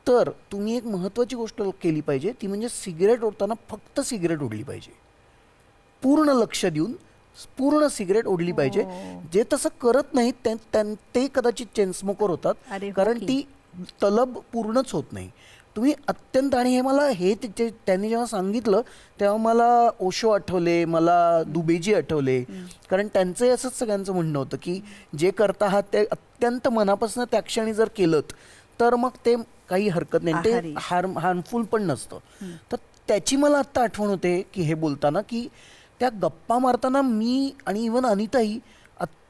तर तुम्ही एक महत्त्वाची गोष्ट केली पाहिजे ती म्हणजे सिगरेट ओढताना फक्त सिगरेट ओढली पाहिजे, पूर्ण लक्ष देऊन पूर्ण सिगरेट ओढली पाहिजे. जे तसं करत नाहीत ते कदाचित चेन स्मोकर होतात कारण ती तलब पूर्णच होत नाही. तुम्ही अत्यंत. आणि हे मला त्यांनी जेव्हा सांगितलं तेव्हा मला ओशो आठवले, मला दुबेजी आठवले. कारण त्यांचंही असंच सगळ्यांचं म्हणणं होतं की जे करता आहात ते अत्यंत मनापासून त्या क्षणी जर केलं तर मग ते काही हरकत नाही, ते हार्मफुल पण नसतं. तर त्याची मला आत्ता आठवण होते की हे बोलताना की त्या गप्पा मारताना मी आणि इवन अनिताही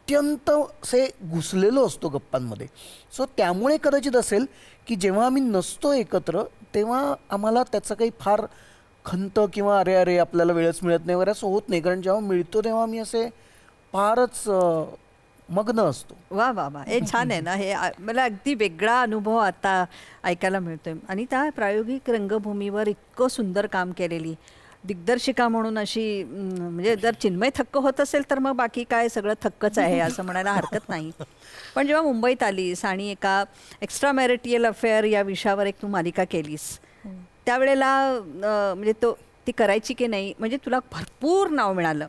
अत्यंत असे घुसलेलो असतो गप्पांमध्ये. सो त्यामुळे कदाचित असेल की जेव्हा आम्ही नसतो एकत्र तेव्हा आम्हाला त्याचं काही फार खंत किंवा अरे अरे आपल्याला वेळच मिळत नाही वगैरे असं होत नाही. कारण जेव्हा मिळतो तेव्हा आम्ही असे फारच मग्न असतो. वा वा वा, हे छान आहे ना. हे मला अगदी वेगळा अनुभव आता ऐकायला मिळतोय. आणि त्या प्रायोगिक रंगभूमीवर इतकं सुंदर काम केलेली दिग्दर्शिका म्हणून अशी म्हणजे जर चिन्मय थक्क होत असेल तर मग बाकी काय सगळं थक्कच आहे असं म्हणायला हरकत नाही. पण जेव्हा मुंबईत आलीस आणि एका एक्स्ट्रा मॅरिटियल अफेअर या विषयावर एक तू मालिका केलीस त्यावेळेला म्हणजे ती करायची की नाही म्हणजे तुला भरपूर नाव मिळालं.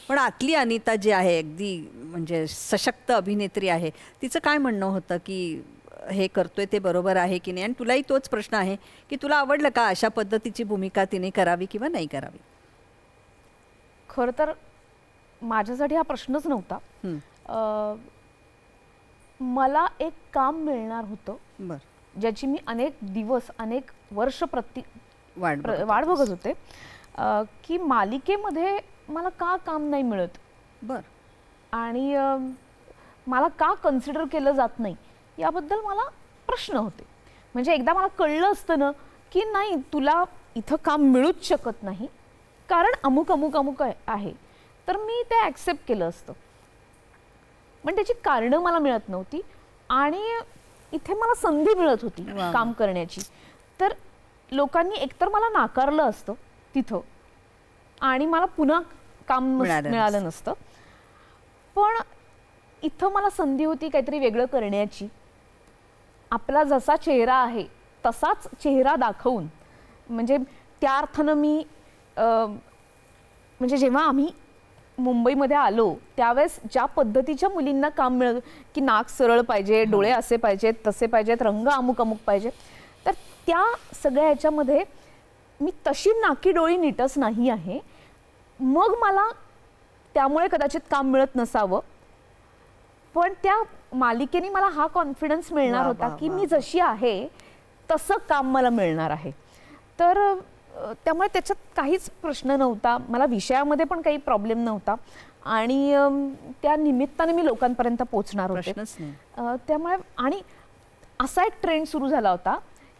पण आतली अनिता जी आहे अगदी म्हणजे सशक्त अभिनेत्री आहे तिचं काय म्हणणं होतं की हे करतोय ते बरोबर आहे की नाही. आणि तुलाही तोच प्रश्न आहे की तुला आवडलं का अशा पद्धतीची भूमिका तिने करावी किंवा नाही करावी. खरं तर माझ्यासाठी हा प्रश्नच नव्हता. मला एक काम मिळणार होतं बरं, ज्याची मी अनेक दिवस अनेक वर्ष वाट बघत होते की मालिकेमध्ये मला का काम नाही मिळत. बरं. आणि मला का कन्सिडर केलं जात नाही याबद्दल मला प्रश्न होते. म्हणजे एकदा मला कळलं असतं ना की नाही तुला इथं काम मिळूच शकत नाही कारण अमुक अमुक अमुक आहे तर मी ते ॲक्सेप्ट केलं असतं. पण त्याची कारणं मला मिळत नव्हती आणि इथे मला संधी मिळत होती काम करण्याची. तर लोकांनी एकतर मला नाकारलं असतं तिथं आणि मला पुन्हा काम मिळालं नसतं. पण इथं मला संधी होती काहीतरी वेगळं करण्याची. आपला जसा चेहरा आहे तसाच चेहरा दाखवून म्हणजे त्या अर्थानं मी म्हणजे जेव्हा आम्ही मुंबईमध्ये आलो त्यावेळेस ज्या पद्धतीच्या मुलींना काम मिळत की नाक सरळ पाहिजे, डोळे असे पाहिजेत, तसे पाहिजेत, रंग अमुक अमुक पाहिजे, तर त्या सगळ्या ह्याच्यामध्ये मी तशी नाकी डोळी नीटच नाही आहे. मग मला त्यामुळे कदाचित काम मिळत नसावं. पण त्या मालिकेने मला हा कॉन्फिडन्स मिळणार होता की मी जशी आहे तसं काम मला मिळणार आहे. तर त्यामुळे त्याच्यात काहीच प्रश्न नव्हता. मला विषयामध्ये पण काही प्रॉब्लेम नव्हता आणि त्या निमित्ताने मी लोकांपर्यंत पोहोचणार होते. त्यामुळे आणि असा एक ट्रेंड सुरू झाला होता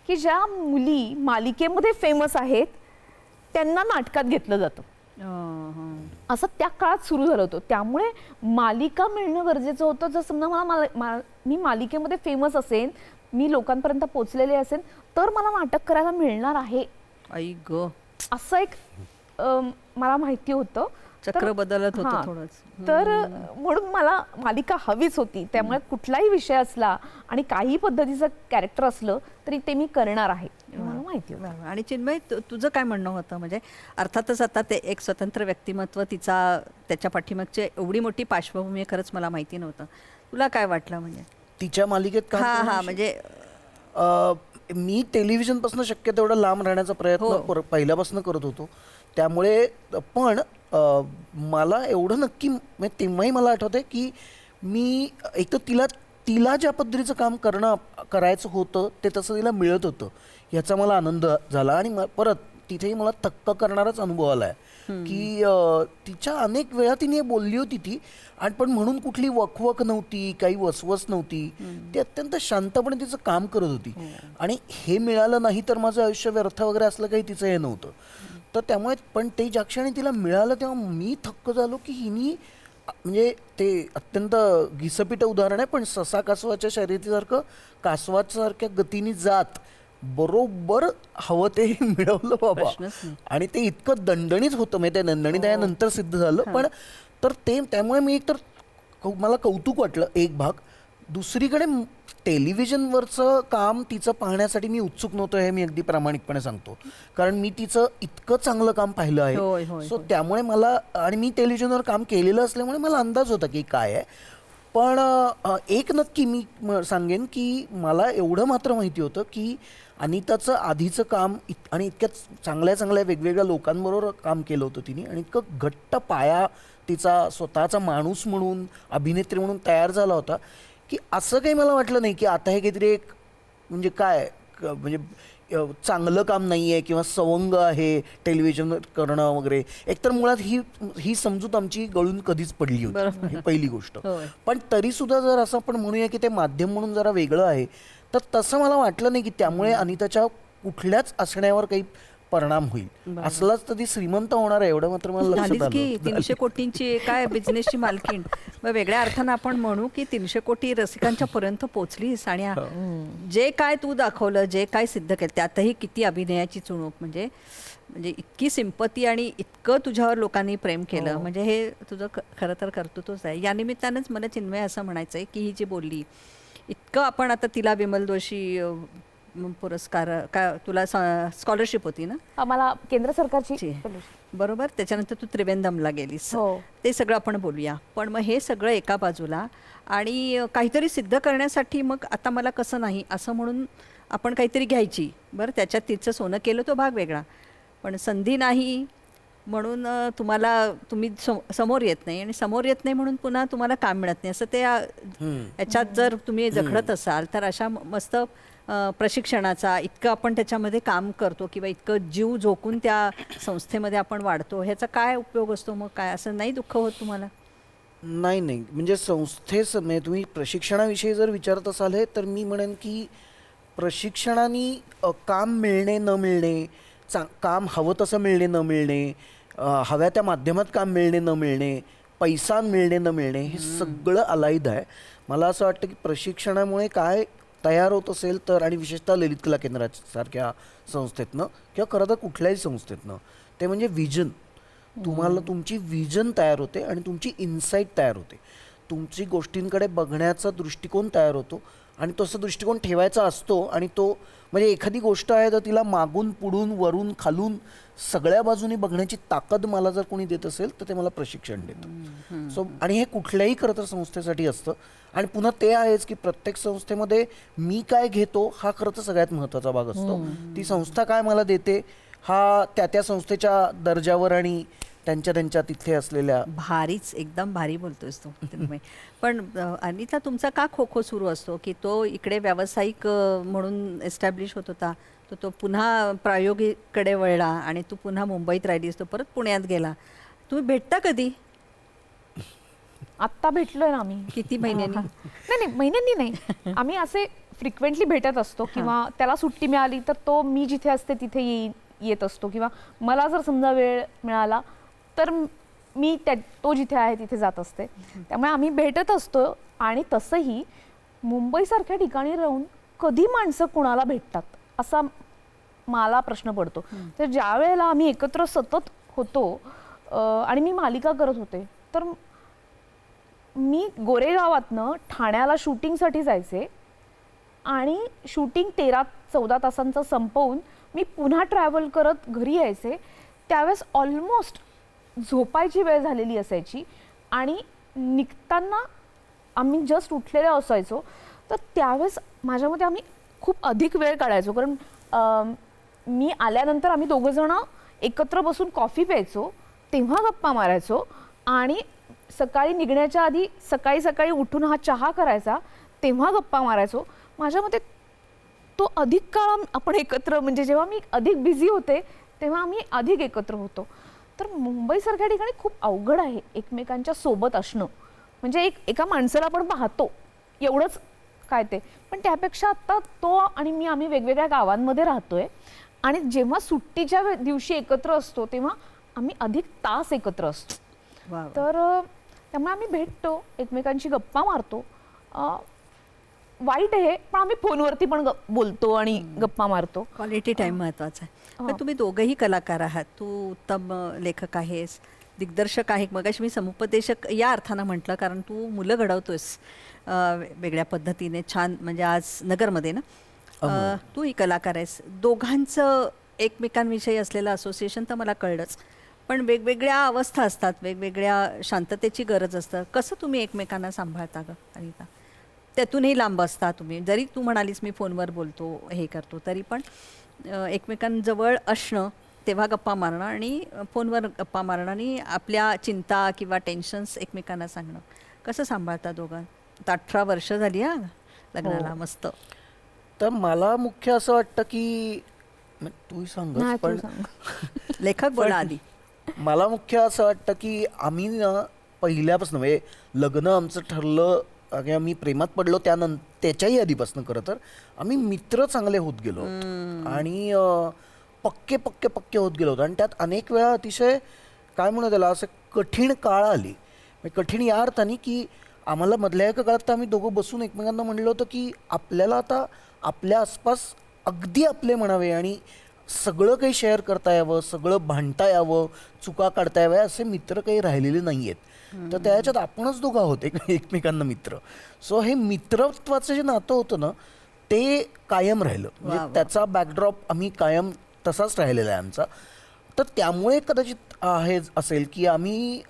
की ज्या मुली मालिकेमध्ये फेमस आहेत त्यांना नाटकात घेतलं जातं असं त्या काळात सुरू झालं होतं. त्यामुळे मालिका मिळणं गरजेचं होतं. जर समजा मी मालिकेमध्ये फेमस असेन, मी लोकांपर्यंत पोचलेले असेल तर मला नाटक करायला मिळणार आहे आई ग असं एक मला माहिती होतं. चक्र बदलत होतं थोडंच. तर म्हणून मला मालिका हवीच होती. त्यामुळे कुठलाही विषय असला आणि काही पद्धतीचं कॅरेक्टर असलं तरी ते मी करणार आहे मला माहिती होतं. आणि चिन्मय तुझं काय म्हणणं होतं. म्हणजे अर्थातच आता ते एक स्वतंत्र व्यक्तिमत्व त्याच्या पाठीमागची एवढी मोठी पार्श्वभूमी खरंच मला माहिती नव्हतं. तुला काय वाटलं म्हणजे तिच्या मालिकेत म्हणजे मी टेलिव्हिजनपासून शक्य तेवढा लांब राहण्याचा प्रयत्न पहिल्यापासून करत होतो. त्यामुळे पण मला एवढं नक्की तेव्हाही मला आठवतंय की मी एक तर तिला ज्या पद्धतीचं काम करायचं होतं ते तसं तिला मिळत होतं याचा मला आनंद झाला. आणि परत तिथेही मला थक्क करणाराच अनुभव आला आहे की तिच्या अनेक वेळा तिने बोलली होती ती आणि पण म्हणून कुठली वकवक नव्हती, काही वसवस नव्हती. ती अत्यंत शांतपणे तिचं काम करत होती. आणि हे मिळालं नाही तर माझं आयुष्य व्यर्थ वगैरे असलं काही तिचं हे नव्हतं. तर त्यामुळे पण ते ज्या क्षणी तिला मिळालं तेव्हा मी थक्क झालो की हिनी म्हणजे ते अत्यंत घिसपिटं उदाहरण आहे पण ससा कासवाच्या शर्यतीसारखं कासवासारख्या गतीने जात बरोबर हवं ते मिळवलं बाबा. आणि ते इतकं दणदणीत होतं म्हणजे ते दणदणीत यानंतर सिद्ध झालं. पण तर ते त्यामुळे मी एक तर मला कौतुक वाटलं एक भाग. दुसरीकडे टेलिव्हिजनवरचं काम तिचं पाहण्यासाठी मी उत्सुक नव्हतो हे मी अगदी प्रामाणिकपणे सांगतो. कारण मी तिचं इतकं चांगलं काम पाहिलं आहे. सो त्यामुळे मला आणि मी टेलिव्हिजनवर काम केलेलं असल्यामुळे मला अंदाज होता की काय आहे. पण एक नक्की मी सांगेन की मला एवढं मात्र माहिती होतं की अनिताचं आधीचं काम आणि इतक्या चांगल्या चांगल्या वेगवेगळ्या लोकांबरोबर काम केलं होतं तिने आणि इतकं घट्ट पाया तिचा स्वतःचा माणूस म्हणून अभिनेत्री म्हणून तयार झाला होता की असं काही मला वाटलं नाही की आता हे काहीतरी एक म्हणजे काय म्हणजे चांगलं काम नाही आहे किंवा सवंग आहे टेलिव्हिजन करणं वगैरे. एकतर मुळात ही समजूत आमची गळून कधीच पडली होती, ही पहिली गोष्ट. होय. पण तरीसुद्धा जर असं आपण म्हणूया की ते माध्यम म्हणून जरा वेगळं आहे, तर तसं मला वाटलं नाही की त्यामुळे अनिताच्या कुठल्याच असण्यावर काही परिणाम होईल. असलाच तर ती श्रीमंत होणार आहे एवढं मात्र मला लक्षात झालीच की आलं. 300 कोटींची काय बिझनेसची मालकीण. मग वेगळ्या अर्थानं आपण म्हणू की 300 कोटी रसिकांच्या पर्यंत पोहोचलीस आणि जे काय तू दाखवलं, जे काय सिद्ध केलं, त्यातही किती अभिनयाची चुणूक. म्हणजे इतकी सिंपती आणि इतकं तुझ्यावर लोकांनी प्रेम केलं. म्हणजे हे तुझं खरं तर कर्तृत्वच आहे. या निमित्तानंच मला चिन्मय असं म्हणायचं आहे की ही जी बोलली इतकं आपण आता तिला विमल जोशी पुरस्कार काय तुला स्कॉलरशिप होती ना आम्हाला केंद्र सरकारची बरोबर. त्याच्यानंतर तू त्रिवेंदमला गेलीस. हो. ते सगळं आपण बोलूया. पण मग हे सगळं एका बाजूला आणि काहीतरी सिद्ध करण्यासाठी मग आता मला कसं नाही असं म्हणून आपण काहीतरी घ्यायची. बरं, त्याच्यात तिचं सोनं केलं तो भाग वेगळा, पण संधी नाही म्हणून तुम्ही समोर येत नाही आणि समोर येत नाही म्हणून पुन्हा तुम्हाला काम मिळत नाही असं ते याच्यात जर तुम्ही जखडत असाल तर अशा मस्त प्रशिक्षणाचा इतकं आपण त्याच्यामध्ये काम करतो किंवा इतकं जीव झोकून त्या संस्थेमध्ये आपण वाढतो, ह्याचा काय उपयोग असतो? मग काय असं नाही दुःख होत तुम्हाला? नाही म्हणजे संस्थेसमोर तुम्ही प्रशिक्षणाविषयी जर विचारत असाल हे, तर मी म्हणेन की प्रशिक्षणाने काम मिळणे न मिळणे, काम हवं तसं मिळणे न मिळणे, हव्या त्या माध्यमात काम मिळणे न मिळणे, पैसा मिळणे न मिळणे, हे सगळं अलाईद आहे. मला असं वाटतं की प्रशिक्षणामुळे काय तयार होत असेल तर, आणि विशेषतः ललित कला केंद्रासारख्या संस्थेतनं किंवा खरं तर कुठल्याही संस्थेतनं, ते म्हणजे विजन. तुम्हाला तुमची विजन तयार होते आणि तुमची इन्साईट तयार होते, तुमची गोष्टींकडे बघण्याचा दृष्टिकोन तयार होतो आणि तसा दृष्टिकोन ठेवायचा असतो. आणि तो म्हणजे एखादी गोष्ट आहे तर तिला मागून पुढून वरून खालून सगळ्या बाजूनी बघण्याची ताकद मला जर कोणी देत असेल तर ते मला प्रशिक्षण देतं. सो आणि हे कुठल्याही खरं तर संस्थेसाठी असतं. आणि पुन्हा ते आहेच की प्रत्येक संस्थेमध्ये मी काय घेतो हा खरं तर सगळ्यात महत्त्वाचा भाग असतो. ती संस्था काय मला देते हा त्या संस्थेच्या दर्जावर आणि त्यांच्या तिथे असलेल्या. भारीच, एकदम भारी बोलतोयस तू. पण अनिता, तुमचा का खो खो सुरू असतो की तो इकडे व्यावसायिक म्हणून एस्टॅब्लिश होत होता, तो पुन्हा प्रायोगिककडे वळला आणि तू पुन्हा मुंबईत राहिलीस, तो परत पुण्यात गेला. तुम्ही भेटता कधी? आत्ता भेटलोय ना आम्ही. किती महिन्यांनी? नाही महिन्यांनी नाही, आम्ही असे फ्रिक्वेंटली भेटत असतो. किंवा त्याला सुट्टी मिळाली तर तो मी जिथे असते तिथे येत असतो, किंवा मला जर समजा वेळ मिळाला तर मी तो जिथे आहे तिथे जात असते. त्यामुळे आम्ही भेटत असतो. आणि तसंही मुंबईसारख्या ठिकाणी राहून कधी माणसं कुणाला भेटतात असा मला प्रश्न पडतो. तर ज्या वेळेला आम्ही एकत्र सतत होतो आणि मी मालिका करत होते, तर मी गोरेगावातनं ठाण्याला शूटिंगसाठी जायचे आणि शूटिंग 13-14 तासांचं संपवून मी पुन्हा ट्रॅव्हल करत घरी यायचे. त्यावेळेस ऑलमोस्ट झोपायची वेळ झालेली असायची आणि निघताना आम्ही जस्ट उठलेले असायचो. तर त्यावेळेस माझ्यामध्ये आम्ही खूप अधिक वेळ काढायचो, कारण मी आल्यानंतर आम्ही दोघंजणं एकत्र बसून कॉफी प्यायचो, तेव्हा गप्पा मारायचो. आणि सकाळी निघण्याच्या आधी सकाळी उठून हा चहा करायचा, तेव्हा गप्पा मारायचो. माझ्यामध्ये तो अधिक काळ आपण एकत्र, म्हणजे जेव्हा मी अधिक बिझी होते तेव्हा आम्ही अधिक एकत्र होतो. तर मुंबईसारख्या ठिकाणी खूप अवघड आहे एकमेकांच्या सोबत असणं. म्हणजे एका माणसाला आपण पाहतो एवढंच काय ते, पण त्यापेक्षा आता तो आणि आम्ही वेगवेगळ्या गावांमध्ये राहतोय आणि जेव्हा सुट्टीच्या दिवशी एकत्र असतो तेव्हा आम्ही अधिक तास एकत्र असतो. तर त्यामुळे आम्ही भेटतो, एकमेकांची गप्पा मारतो. वाईट आहे पण आम्ही फोनवरती पण बोलतो आणि गप्पा मारतो. क्वालिटी टाईम महत्त्वाचा आहे. पण तुम्ही दोघंही कलाकार आहात. तू उत्तम लेखक आहेस, दिग्दर्शक आहे. मगाशी मी समुपदेशक या अर्थानं म्हटलं कारण तू मुलं घडवतोस वेगळ्या पद्धतीने छान. म्हणजे आज नगरमध्ये ना तूही कलाकार आहेस. दोघांचं एकमेकांविषयी असलेलं असोसिएशन तर मला कळलंच, पण वेगवेगळ्या अवस्था असतात, वेगवेगळ्या शांततेची गरज असतं. कसं तुम्ही एकमेकांना सांभाळता गं अनिता? त्यातूनही लांब असता तुम्ही. जरी तू म्हणालीस मी फोनवर बोलतो हे करतो, तरी पण एकमेकांजवळ असणं, तेव्हा गप्पा मारणं आणि फोनवर गप्पा मारणं आणि आपल्या चिंता किंवा टेन्शन्स एकमेकांना सांगणं, कसं सांभाळता दोघं? 18 वर्ष झाली हा लग्नाला. मस्त. तर मला मुख्य असं वाटतं की तूही सांग नाही, तू पण सांग. लेखक बोला आधी. मला मुख्य असं वाटतं की आम्ही ना पहिल्यापासून म्हणजे लग्न आमचं ठरलं आणि आम्ही प्रेमात पडलो त्याच्याही आधीपासून खरं तर आम्ही मित्र चांगले होत गेलो होतो. आणि पक्के पक्के पक्के होत गेलो होतो. आणि त्यात अनेक वेळा अतिशय काय म्हणू त्याला असं कठीण काळ आली. म्हणजे कठीण या अर्थाने की आम्हाला मधल्या एका काळात तर आम्ही दोघं बसून एकमेकांना म्हणलं होतं की आपल्याला आता आपल्या आसपास अगदी आपले म्हणावे आणि सगळं काही शेअर करता यावं, सगळं भांडता यावं, चुका काढता याव्या असे मित्र काही राहिलेले नाही आहेत. तर त्याच्यात आपणच दोघं आहोत एकमेकांना मित्र. सो हे मित्रत्वाचं जे नातं होतं ना ते कायम राहिलं. म्हणजे त्याचा बॅकड्रॉप आम्ही कायम तसाच राहिलेला आहे आमचा. तर त्यामुळे कदाचित हे असेल की आम्ही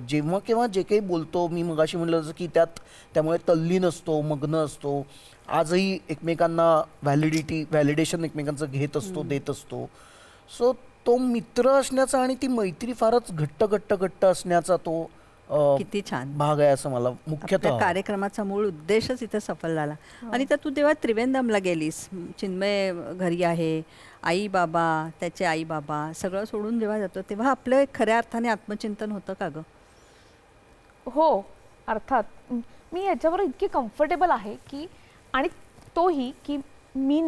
जेव्हा केव्हा जे काही बोलतो, मी मगाशी म्हटलं जसं की त्यामुळे तल्लीन असतो, मग्न असतो, आजही एकमेकांना व्हॅलिडेशन एकमेकांचं घेत असतो, देत असतो. सो तो मित्र असण्याचा आणि ती मैत्री फारच घट्ट असण्याचा तो किती छान भाग आहे असं मला आपल्या मुख्यतः कार्यक्रमाचा मूळ उद्देशच इथे सफल झाला. आणि तर तू तेव्हा त्रिवेंद्रमला गेलीस, चिन्मय घरी आहे, आई बाबा, त्याचे आई बाबा सगळं सोडून जेव्हा जातो तेव्हा आपलं खऱ्या अर्थाने आत्मचिंतन होतं का गं? हो, अर्थात. मी याच्यावर इतकी कम्फर्टेबल आहे की, आणि तोही की मी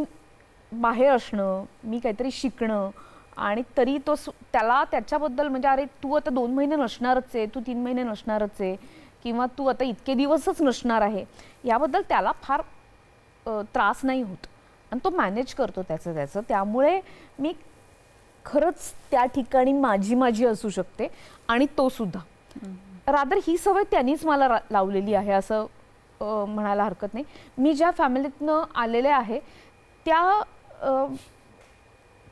बाहेर असणं, मी काहीतरी शिकणं, आणि तरी तो त्याला त्याच्याबद्दल म्हणजे अरे तू आता 2 महिने नसणारच आहे, तू 3 महिने नसणारच आहे, किंवा तू आता इतके दिवसच नसणार आहे, याबद्दल त्याला फार त्रास नाही होत आणि तो मॅनेज करतो त्याचं. त्यामुळे मी खरंच त्या ठिकाणी माझी असू शकते आणि तो सुद्धा. रादर ही सवय त्यांनीच मला लावलेली आहे असं म्हणायला हरकत नाही. मी ज्या फॅमिलीतनं आलेले आहे त्या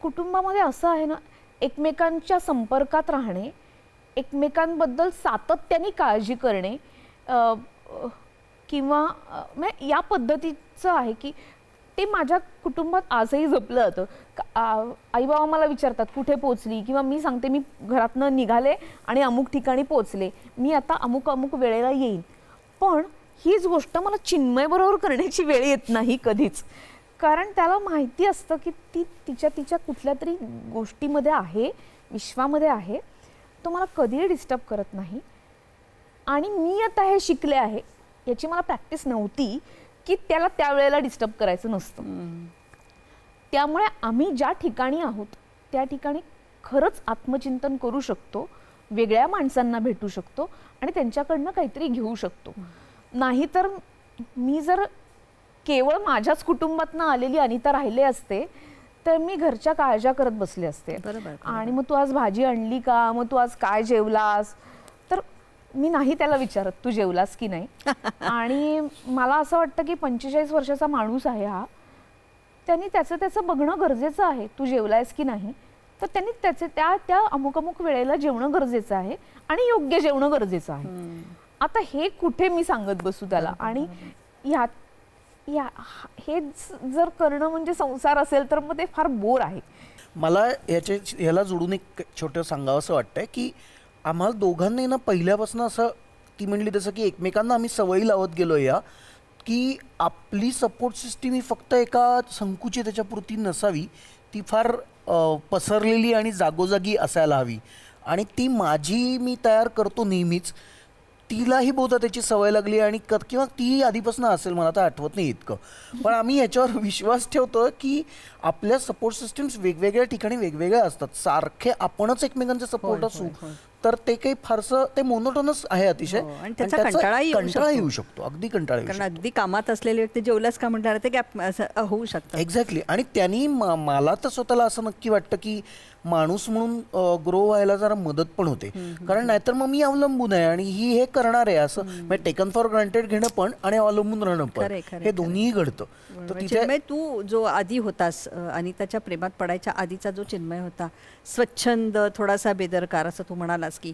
कुटुंबामध्ये असं आहे ना, एकमेकांच्या संपर्कात राहणे, एकमेकांबद्दल सातत्याने काळजी करणे, किंवा या पद्धतीचं आहे की ते माझ्या कुटुंबात आजही जपलं जातं. आई बाबा मला विचारतात कुठे पोचली, किंवा मी सांगते मी घरातनं निघाले आणि अमुक ठिकाणी पोचले, मी आता अमुक वेळेला येईन. पण हीच गोष्ट मला चिन्मयबरोबर करण्याची वेळ येत नाही कधीच, कारण त्याला माहिती असतं की ती तिच्या कुठल्या तरी गोष्टीमध्ये आहे, विश्वामध्ये आहे, तो मला कधीही डिस्टर्ब करत नाही. आणि मी आता हे शिकले आहे, याची मला प्रॅक्टिस नव्हती की त्याला त्यावेळेला डिस्टर्ब करायचं नसतं. त्यामुळे आम्ही ज्या ठिकाणी आहोत त्या ठिकाणी खरंच आत्मचिंतन करू शकतो, वेगळ्या माणसांना भेटू शकतो आणि त्यांच्याकडनं काहीतरी घेऊ शकतो. नाहीतर मी जर केवळ माझ्याच कुटुंबातनं आलेली अनिता राहिले असते तर मी घरच्या काळज्या करत बसले असते. आणि मग तू आज भाजी आणली का, मग तू आज काय जेवलास, तर मी नाही त्याला विचारत तू जेवलास की नाही. आणि मला असं वाटतं की 45 वर्षाचा माणूस आहे हा, त्यांनी त्याचं बघणं गरजेचं आहे. तू जेवलायस की नाही, तर त्यांनी त्या अमुक वेळेला जेवणं गरजेचं आहे आणि योग्य जेवणं गरजेचं आहे. आता हे कुठे मी सांगत बसू त्याला. आणि हे जर करणं म्हणजे संसार असेल तर मग ते फार बोर आहे. मला ह्याला जोडून एक छोटं सांगावं असं वाटतंय की आम्हाला दोघांनी ना पहिल्यापासून असं ती म्हणली तसं की एकमेकांना आम्ही सवयी लावत गेलो या की आपली सपोर्ट सिस्टीम ही फक्त एका संकुचित त्याच्यापुरती नसावी, ती फार पसरलेली आणि जागोजागी असायला हवी. आणि ती मी तयार करतो नेहमीच, तिलाही बहुधा त्याची सवय लागली आणि किंवा ती आधीपासून असेल, मला तर आठवत नाही इतकं. पण आम्ही याच्यावर विश्वास ठेवतो की आपल्या सपोर्ट सिस्टीम्स वेगवेगळ्या ठिकाणी वेगवेगळ्या असतात. सारखे आपणच एकमेकांचे सपोर्ट असू तर ते काही फारसं ते मोनोटोनस आहे अतिशय. आणि त्याचा कंटाळाही येऊ शकतो, अगदी कंटाळा. कारण अगदी कामात असलेले व्यक्ती जेवलास का म्हटलं ते गॅप होऊ शकतं. एक्झॅक्टली. आणि त्यांनी मला तर स्वतःला असं नक्की वाटतं की माणूस म्हणून ग्रो व्हायला जरा मदत पण होते. कारण नाहीतर मग मी अवलंबून आहे आणि हे करणार आहे असं म्हणजे टेकन फॉर ग्रांटेड घेणं पण आणि अवलंबून राहणं पण, हे दोन्हीही घडतं. तर चिन्मय, तू जो आधी होतास अनिताच्या प्रेमात पडायच्या आधीचा जो चिन्मय होता, स्वच्छंद, थोडासा बेदरकार, असं तू म्हणालास की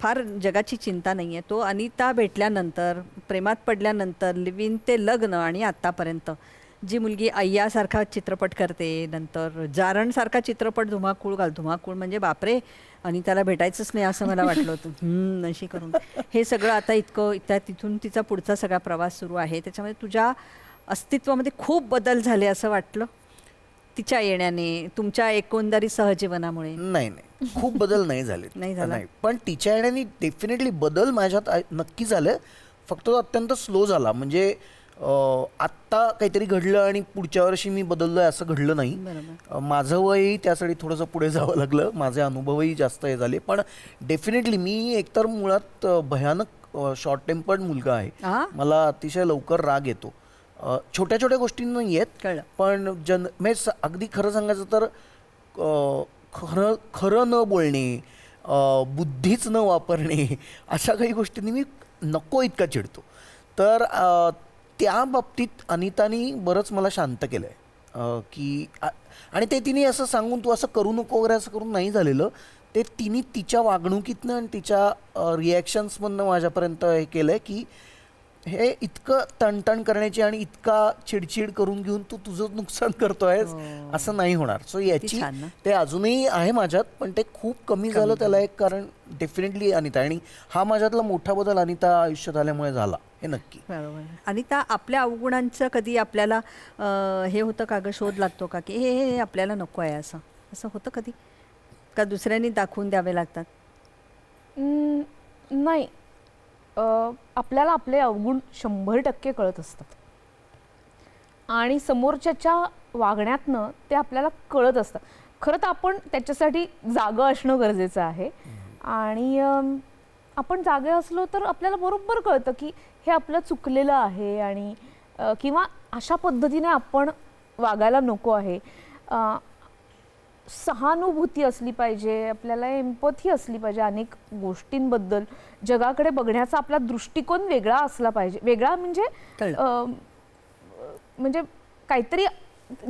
फार जगाची चिंता नाही आहे, तो अनिता भेटल्यानंतर, प्रेमात पडल्यानंतर, लिव्ह ते लग्न आणि आत्तापर्यंत जी मुलगी अय्यासारखा चित्रपट करते, नंतर जारणसारखा चित्रपट धुमाकूळ धुमाकूळ म्हणजे बापरे, अनिताला भेटायचंच नाही असं मला वाटलं होतं. अशी करून हे सगळं आता तिथून तिचा पुढचा सगळा प्रवास सुरू आहे. त्याच्यामध्ये तुझ्या अस्तित्वामध्ये खूप बदल झाले असं वाटलं? तिच्या येण्याने, तुमच्या एकंदरीत सहजीवनामुळे? नाही नाही, खूप बदल नाही झाले. नाही झाला? पण तिच्या येण्याने डेफिनेटली बदल माझ्यात नक्की झाले. फक्त तो अत्यंत स्लो झाला. म्हणजे आत्ता काहीतरी घडलं आणि पुढच्या वर्षी मी बदललोय असं घडलं नाही. माझं वयही त्यासाठी थोडंसं पुढे जावं लागलं, माझे अनुभवही जास्त हे झाले. पण डेफिनेटली मी एकतर मुळात भयानक शॉर्ट टेम्पर्ड मुलगा आहे. मला अतिशय लवकर राग येतो. छोट्या छोट्या गोष्टींना येत, पण म्हणजे अगदी खरं सांगायचं तर खरं न बोलणे, बुद्धीच न वापरणे, अशा काही गोष्टींनी मी नको इतका चिडतो. तर त्या बाबतीत अनितानी बरंच मला शांत केलं आहे की आणि ते तिने असं सांगून तू असं करू नको वगैरे असं करून नाही झालेलं. ते तिने तिच्या वागणुकीतनं आणि तिच्या रिॲक्शन्समधनं माझ्यापर्यंत हे केलं आहे की हे इतकं तणतण करण्याची आणि इतका चिडचिड करून घेऊन तू तुझं नुकसान करतोयस असं नाही होणार. सो याची ते अजूनही आहे माझ्यात, पण ते खूप कमी झालं. त्याला एक कारण डेफिनेटली अनिता, आणि हा माझ्यातला मोठा बदल अनिता आयुष्यात आल्यामुळे झाला, हे नक्की. बरोबर. अनिता, आपल्या अवगुणांचं कधी आपल्याला हे होतं का ग, शोध लागतो का की हे आपल्याला नको आहे असं असं होतं कधी का दुसऱ्यांनी दाखवून द्यावे लागतात? नाही, आपल्याला आपले अवगुण 100% कळत असतात आणि समोरच्याच्या वागण्यातनं ते आपल्याला कळत असतात. खरं तर आपण त्याच्यासाठी जागं असणं गरजेचं आहे आणि आपण जागे असलो तर आपल्याला बरोबर कळतं की हे आपलं चुकलेलं आहे आणि किंवा अशा पद्धतीने आपण वागायला नको आहे. सहानुभूती असली पाहिजे, आपल्याला एम्पथी असली पाहिजे. अनेक गोष्टींबद्दल जगाकडे बघण्याचा आपला दृष्टिकोन वेगळा असला पाहिजे. वेगळा म्हणजे काहीतरी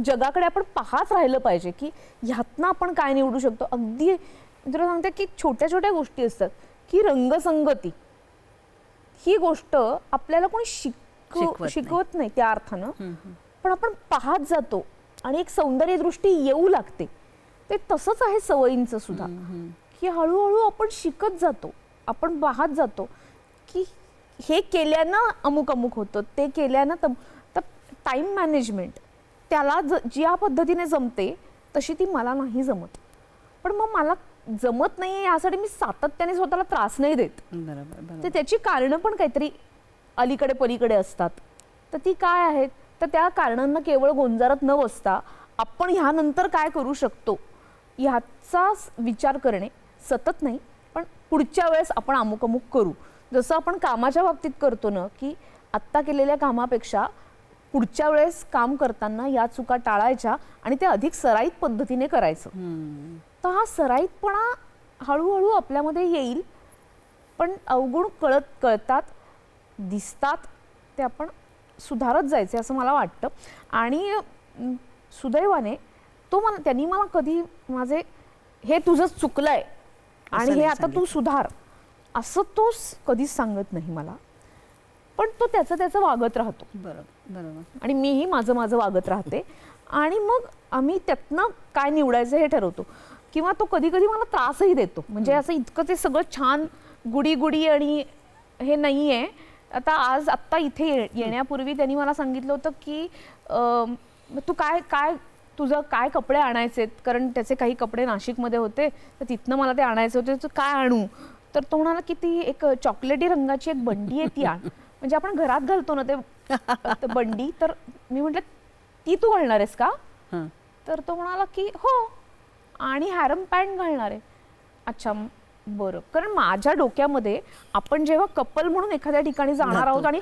जगाकडे आपण पाहत राहिलं पाहिजे की ह्यातनं आपण काय निवडू शकतो. अगदी तुला सांगते की छोट्या छोट्या गोष्टी असतात की रंगसंगती ही गोष्ट आपल्याला कोणी शिकवत नाही त्या अर्थानं, पण आपण पाहत जातो आणि एक सौंदर्य दृष्टी येऊ लागते. ते तसंच आहे सवयींचं सुद्धा की हळूहळू आपण शिकत जातो, आपण पाहत जातो की हे केल्यानं अमुक अमुक होतं, ते केल्यानं तर टाईम मॅनेजमेंट त्याला ज्या पद्धतीने जमते तशी ती मला नाही जमत. पण मग मला जमत नाही यासाठी मी सातत्याने स्वतःला त्रास नाही देत. तर त्याची कारणं पण काहीतरी अलीकडे पलीकडे असतात. तर ती काय आहेत, तर त्या कारणांना केवळ गोंजारत न बसता आपण ह्यानंतर काय करू शकतो ह्याचा विचार करणे. सतत नाही, पण पुढच्या वेळेस आपण अमुक अमुक करू. जसं आपण कामाच्या बाबतीत करतो ना की आत्ता केलेल्या कामापेक्षा पुढच्या वेळेस काम करताना या चुका टाळायच्या आणि ते अधिक सराईत पद्धतीने करायचं. तर हा सराईतपणा हळूहळू आपल्यामध्ये येईल. पण अवगुण कळतात, दिसतात, ते आपण सुधारत जायचे असं मला वाटतं. आणि सुदैवाने त्यांनी मला कधी माझे हे तुझं चुकलंय आणि हे आता तू सुधार असं तो कधीच सांगत नाही मला. पण तो त्याचं वागत राहतो. बरोबर. आणि मीही माझं वागत राहते आणि मग आम्ही त्यातनं काय निवडायचं हे ठरवतो. किंवा तो कधी कधी मला त्रासही देतो. म्हणजे असं इतकं ते सगळं छान गुडी गुडी आणि हे नाही आहे. आत्ता इथे येण्यापूर्वी त्यांनी मला सांगितलं होतं की तू काय तुझं काय कपडे आणायचे, कारण त्याचे काही कपडे नाशिकमध्ये होते तर तिथनं मला ते आणायचे होते. तर काय आणू, तर तो म्हणाला की ती एक चॉकलेटी रंगाची एक बंडी आहे ती आण. म्हणजे आपण घरात घालतो ना ते बंडी. तर मी म्हटलं ती तू घालणार आहेस का? तर तो म्हणाला की हो, आणि हॅरम पॅन्ट घालणार आहे. अच्छा बरं. कारण माझ्या डोक्यामध्ये आपण जेव्हा कपल म्हणून एखाद्या ठिकाणी जाणार आहोत आणि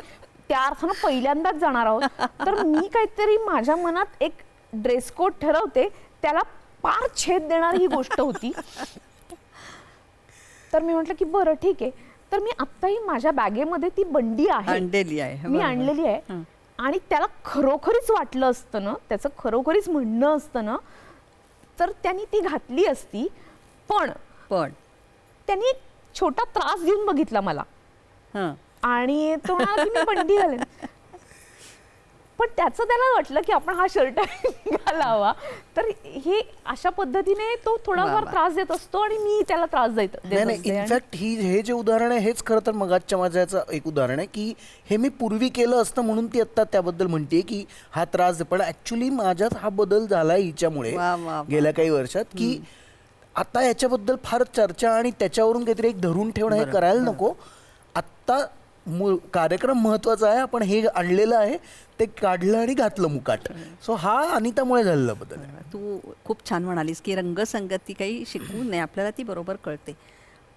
त्या अर्थानं पहिल्यांदाच जाणार आहोत, तर मी काहीतरी माझ्या मनात एक ड्रेस कोड ठरवते, त्याला पार छेद देणारी ही गोष्ट होती. तर मी म्हटलं की बरं ठीक आहे. तर मी आत्ताही माझ्या बॅगेमध्ये ती बंडी आहे, मी आणलेली आहे. आणि त्याला खरोखरीच वाटलं असतं ना, त्याचं खरोखरीच म्हणणं असतं ना, तर त्यांनी ती घातली असती. पण त्यांनी एक छोटा त्रास देऊन बघितला मला आणि तो म्हणाला की मी बंडी घालेन. पण त्याचं त्याला वाटलं की आपण हा शर्ट घालावा, तर हे अशा पद्धतीने तो थोडाफार त्रास देत असतो आणि मी त्याला त्रास देत नाही इनफॅक्ट हे जे उदाहरण आहे हेच खरं तर मगाच्या माझ्याचं एक उदाहरण आहे की हे मी पूर्वी केलं असतं म्हणून ती आत्ता त्याबद्दल म्हणते की हा त्रास आहे. पण ऍक्च्युली माझ्यात हा बदल झाला हिच्यामुळे वा, वा, वा. गेल्या काही वर्षात की आता याच्याबद्दल फार चर्चा आणि त्याच्यावरून काहीतरी एक धरून ठेवणं हे करायला नको. आत्ता कार्यक्रम महत्वाचा आहे, आपण हे आणलेलं आहे ते काढलं आणि घातलं मुकाट. सो हा अनितामुळे झालेला बदल आहे. तू खूप छान म्हणालीस की रंगसंगती काही शिकवून नाही, आपल्याला ती बरोबर कळते.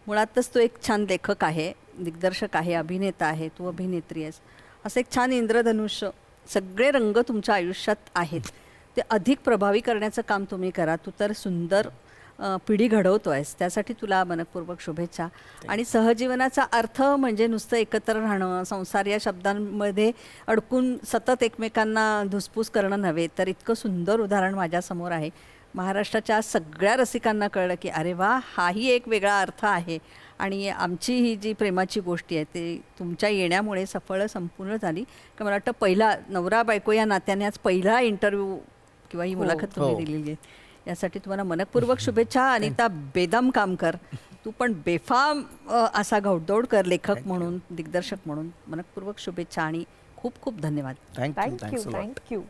मुळातच तू एक छान लेखक आहे, दिग्दर्शक आहे, अभिनेता आहे, तू अभिनेत्री आहेस. असं एक छान इंद्रधनुष्य, सगळे रंग तुमच्या आयुष्यात आहेत, ते अधिक प्रभावी करण्याचं काम तुम्ही करा. तू तर सुंदर पिढी घडवतो आहेस, त्यासाठी तुला मनपूर्वक शुभेच्छा. आणि सहजीवनाचा अर्थ म्हणजे नुसतं एकत्र राहणं, संसार या शब्दांमध्ये अडकून सतत एकमेकांना धुसपूस करणं नव्हे, तर इतकं सुंदर उदाहरण माझ्यासमोर आहे. महाराष्ट्राच्या सगळ्या रसिकांना कळलं की अरे वा, हाही एक वेगळा अर्थ आहे. आणि आमची ही जी प्रेमाची गोष्टी आहे ते तुमच्या येण्यामुळे सफळ संपूर्ण झाली. की मला वाटतं पहिला नवरा बायको या नात्याने आज पहिला इंटरव्ह्यू किंवा ही मुलाखत तुम्ही दिलेली आहे, यासाठी तुम्हाला मनपूर्वक शुभेच्छा. अनिता, बेदम काम कर, तू पण बेफाम असा घौडदौड कर लेखक म्हणून, दिग्दर्शक म्हणून. मनपूर्वक शुभेच्छा आणि खूप खूप धन्यवाद. थँक्यू. थँक्यू.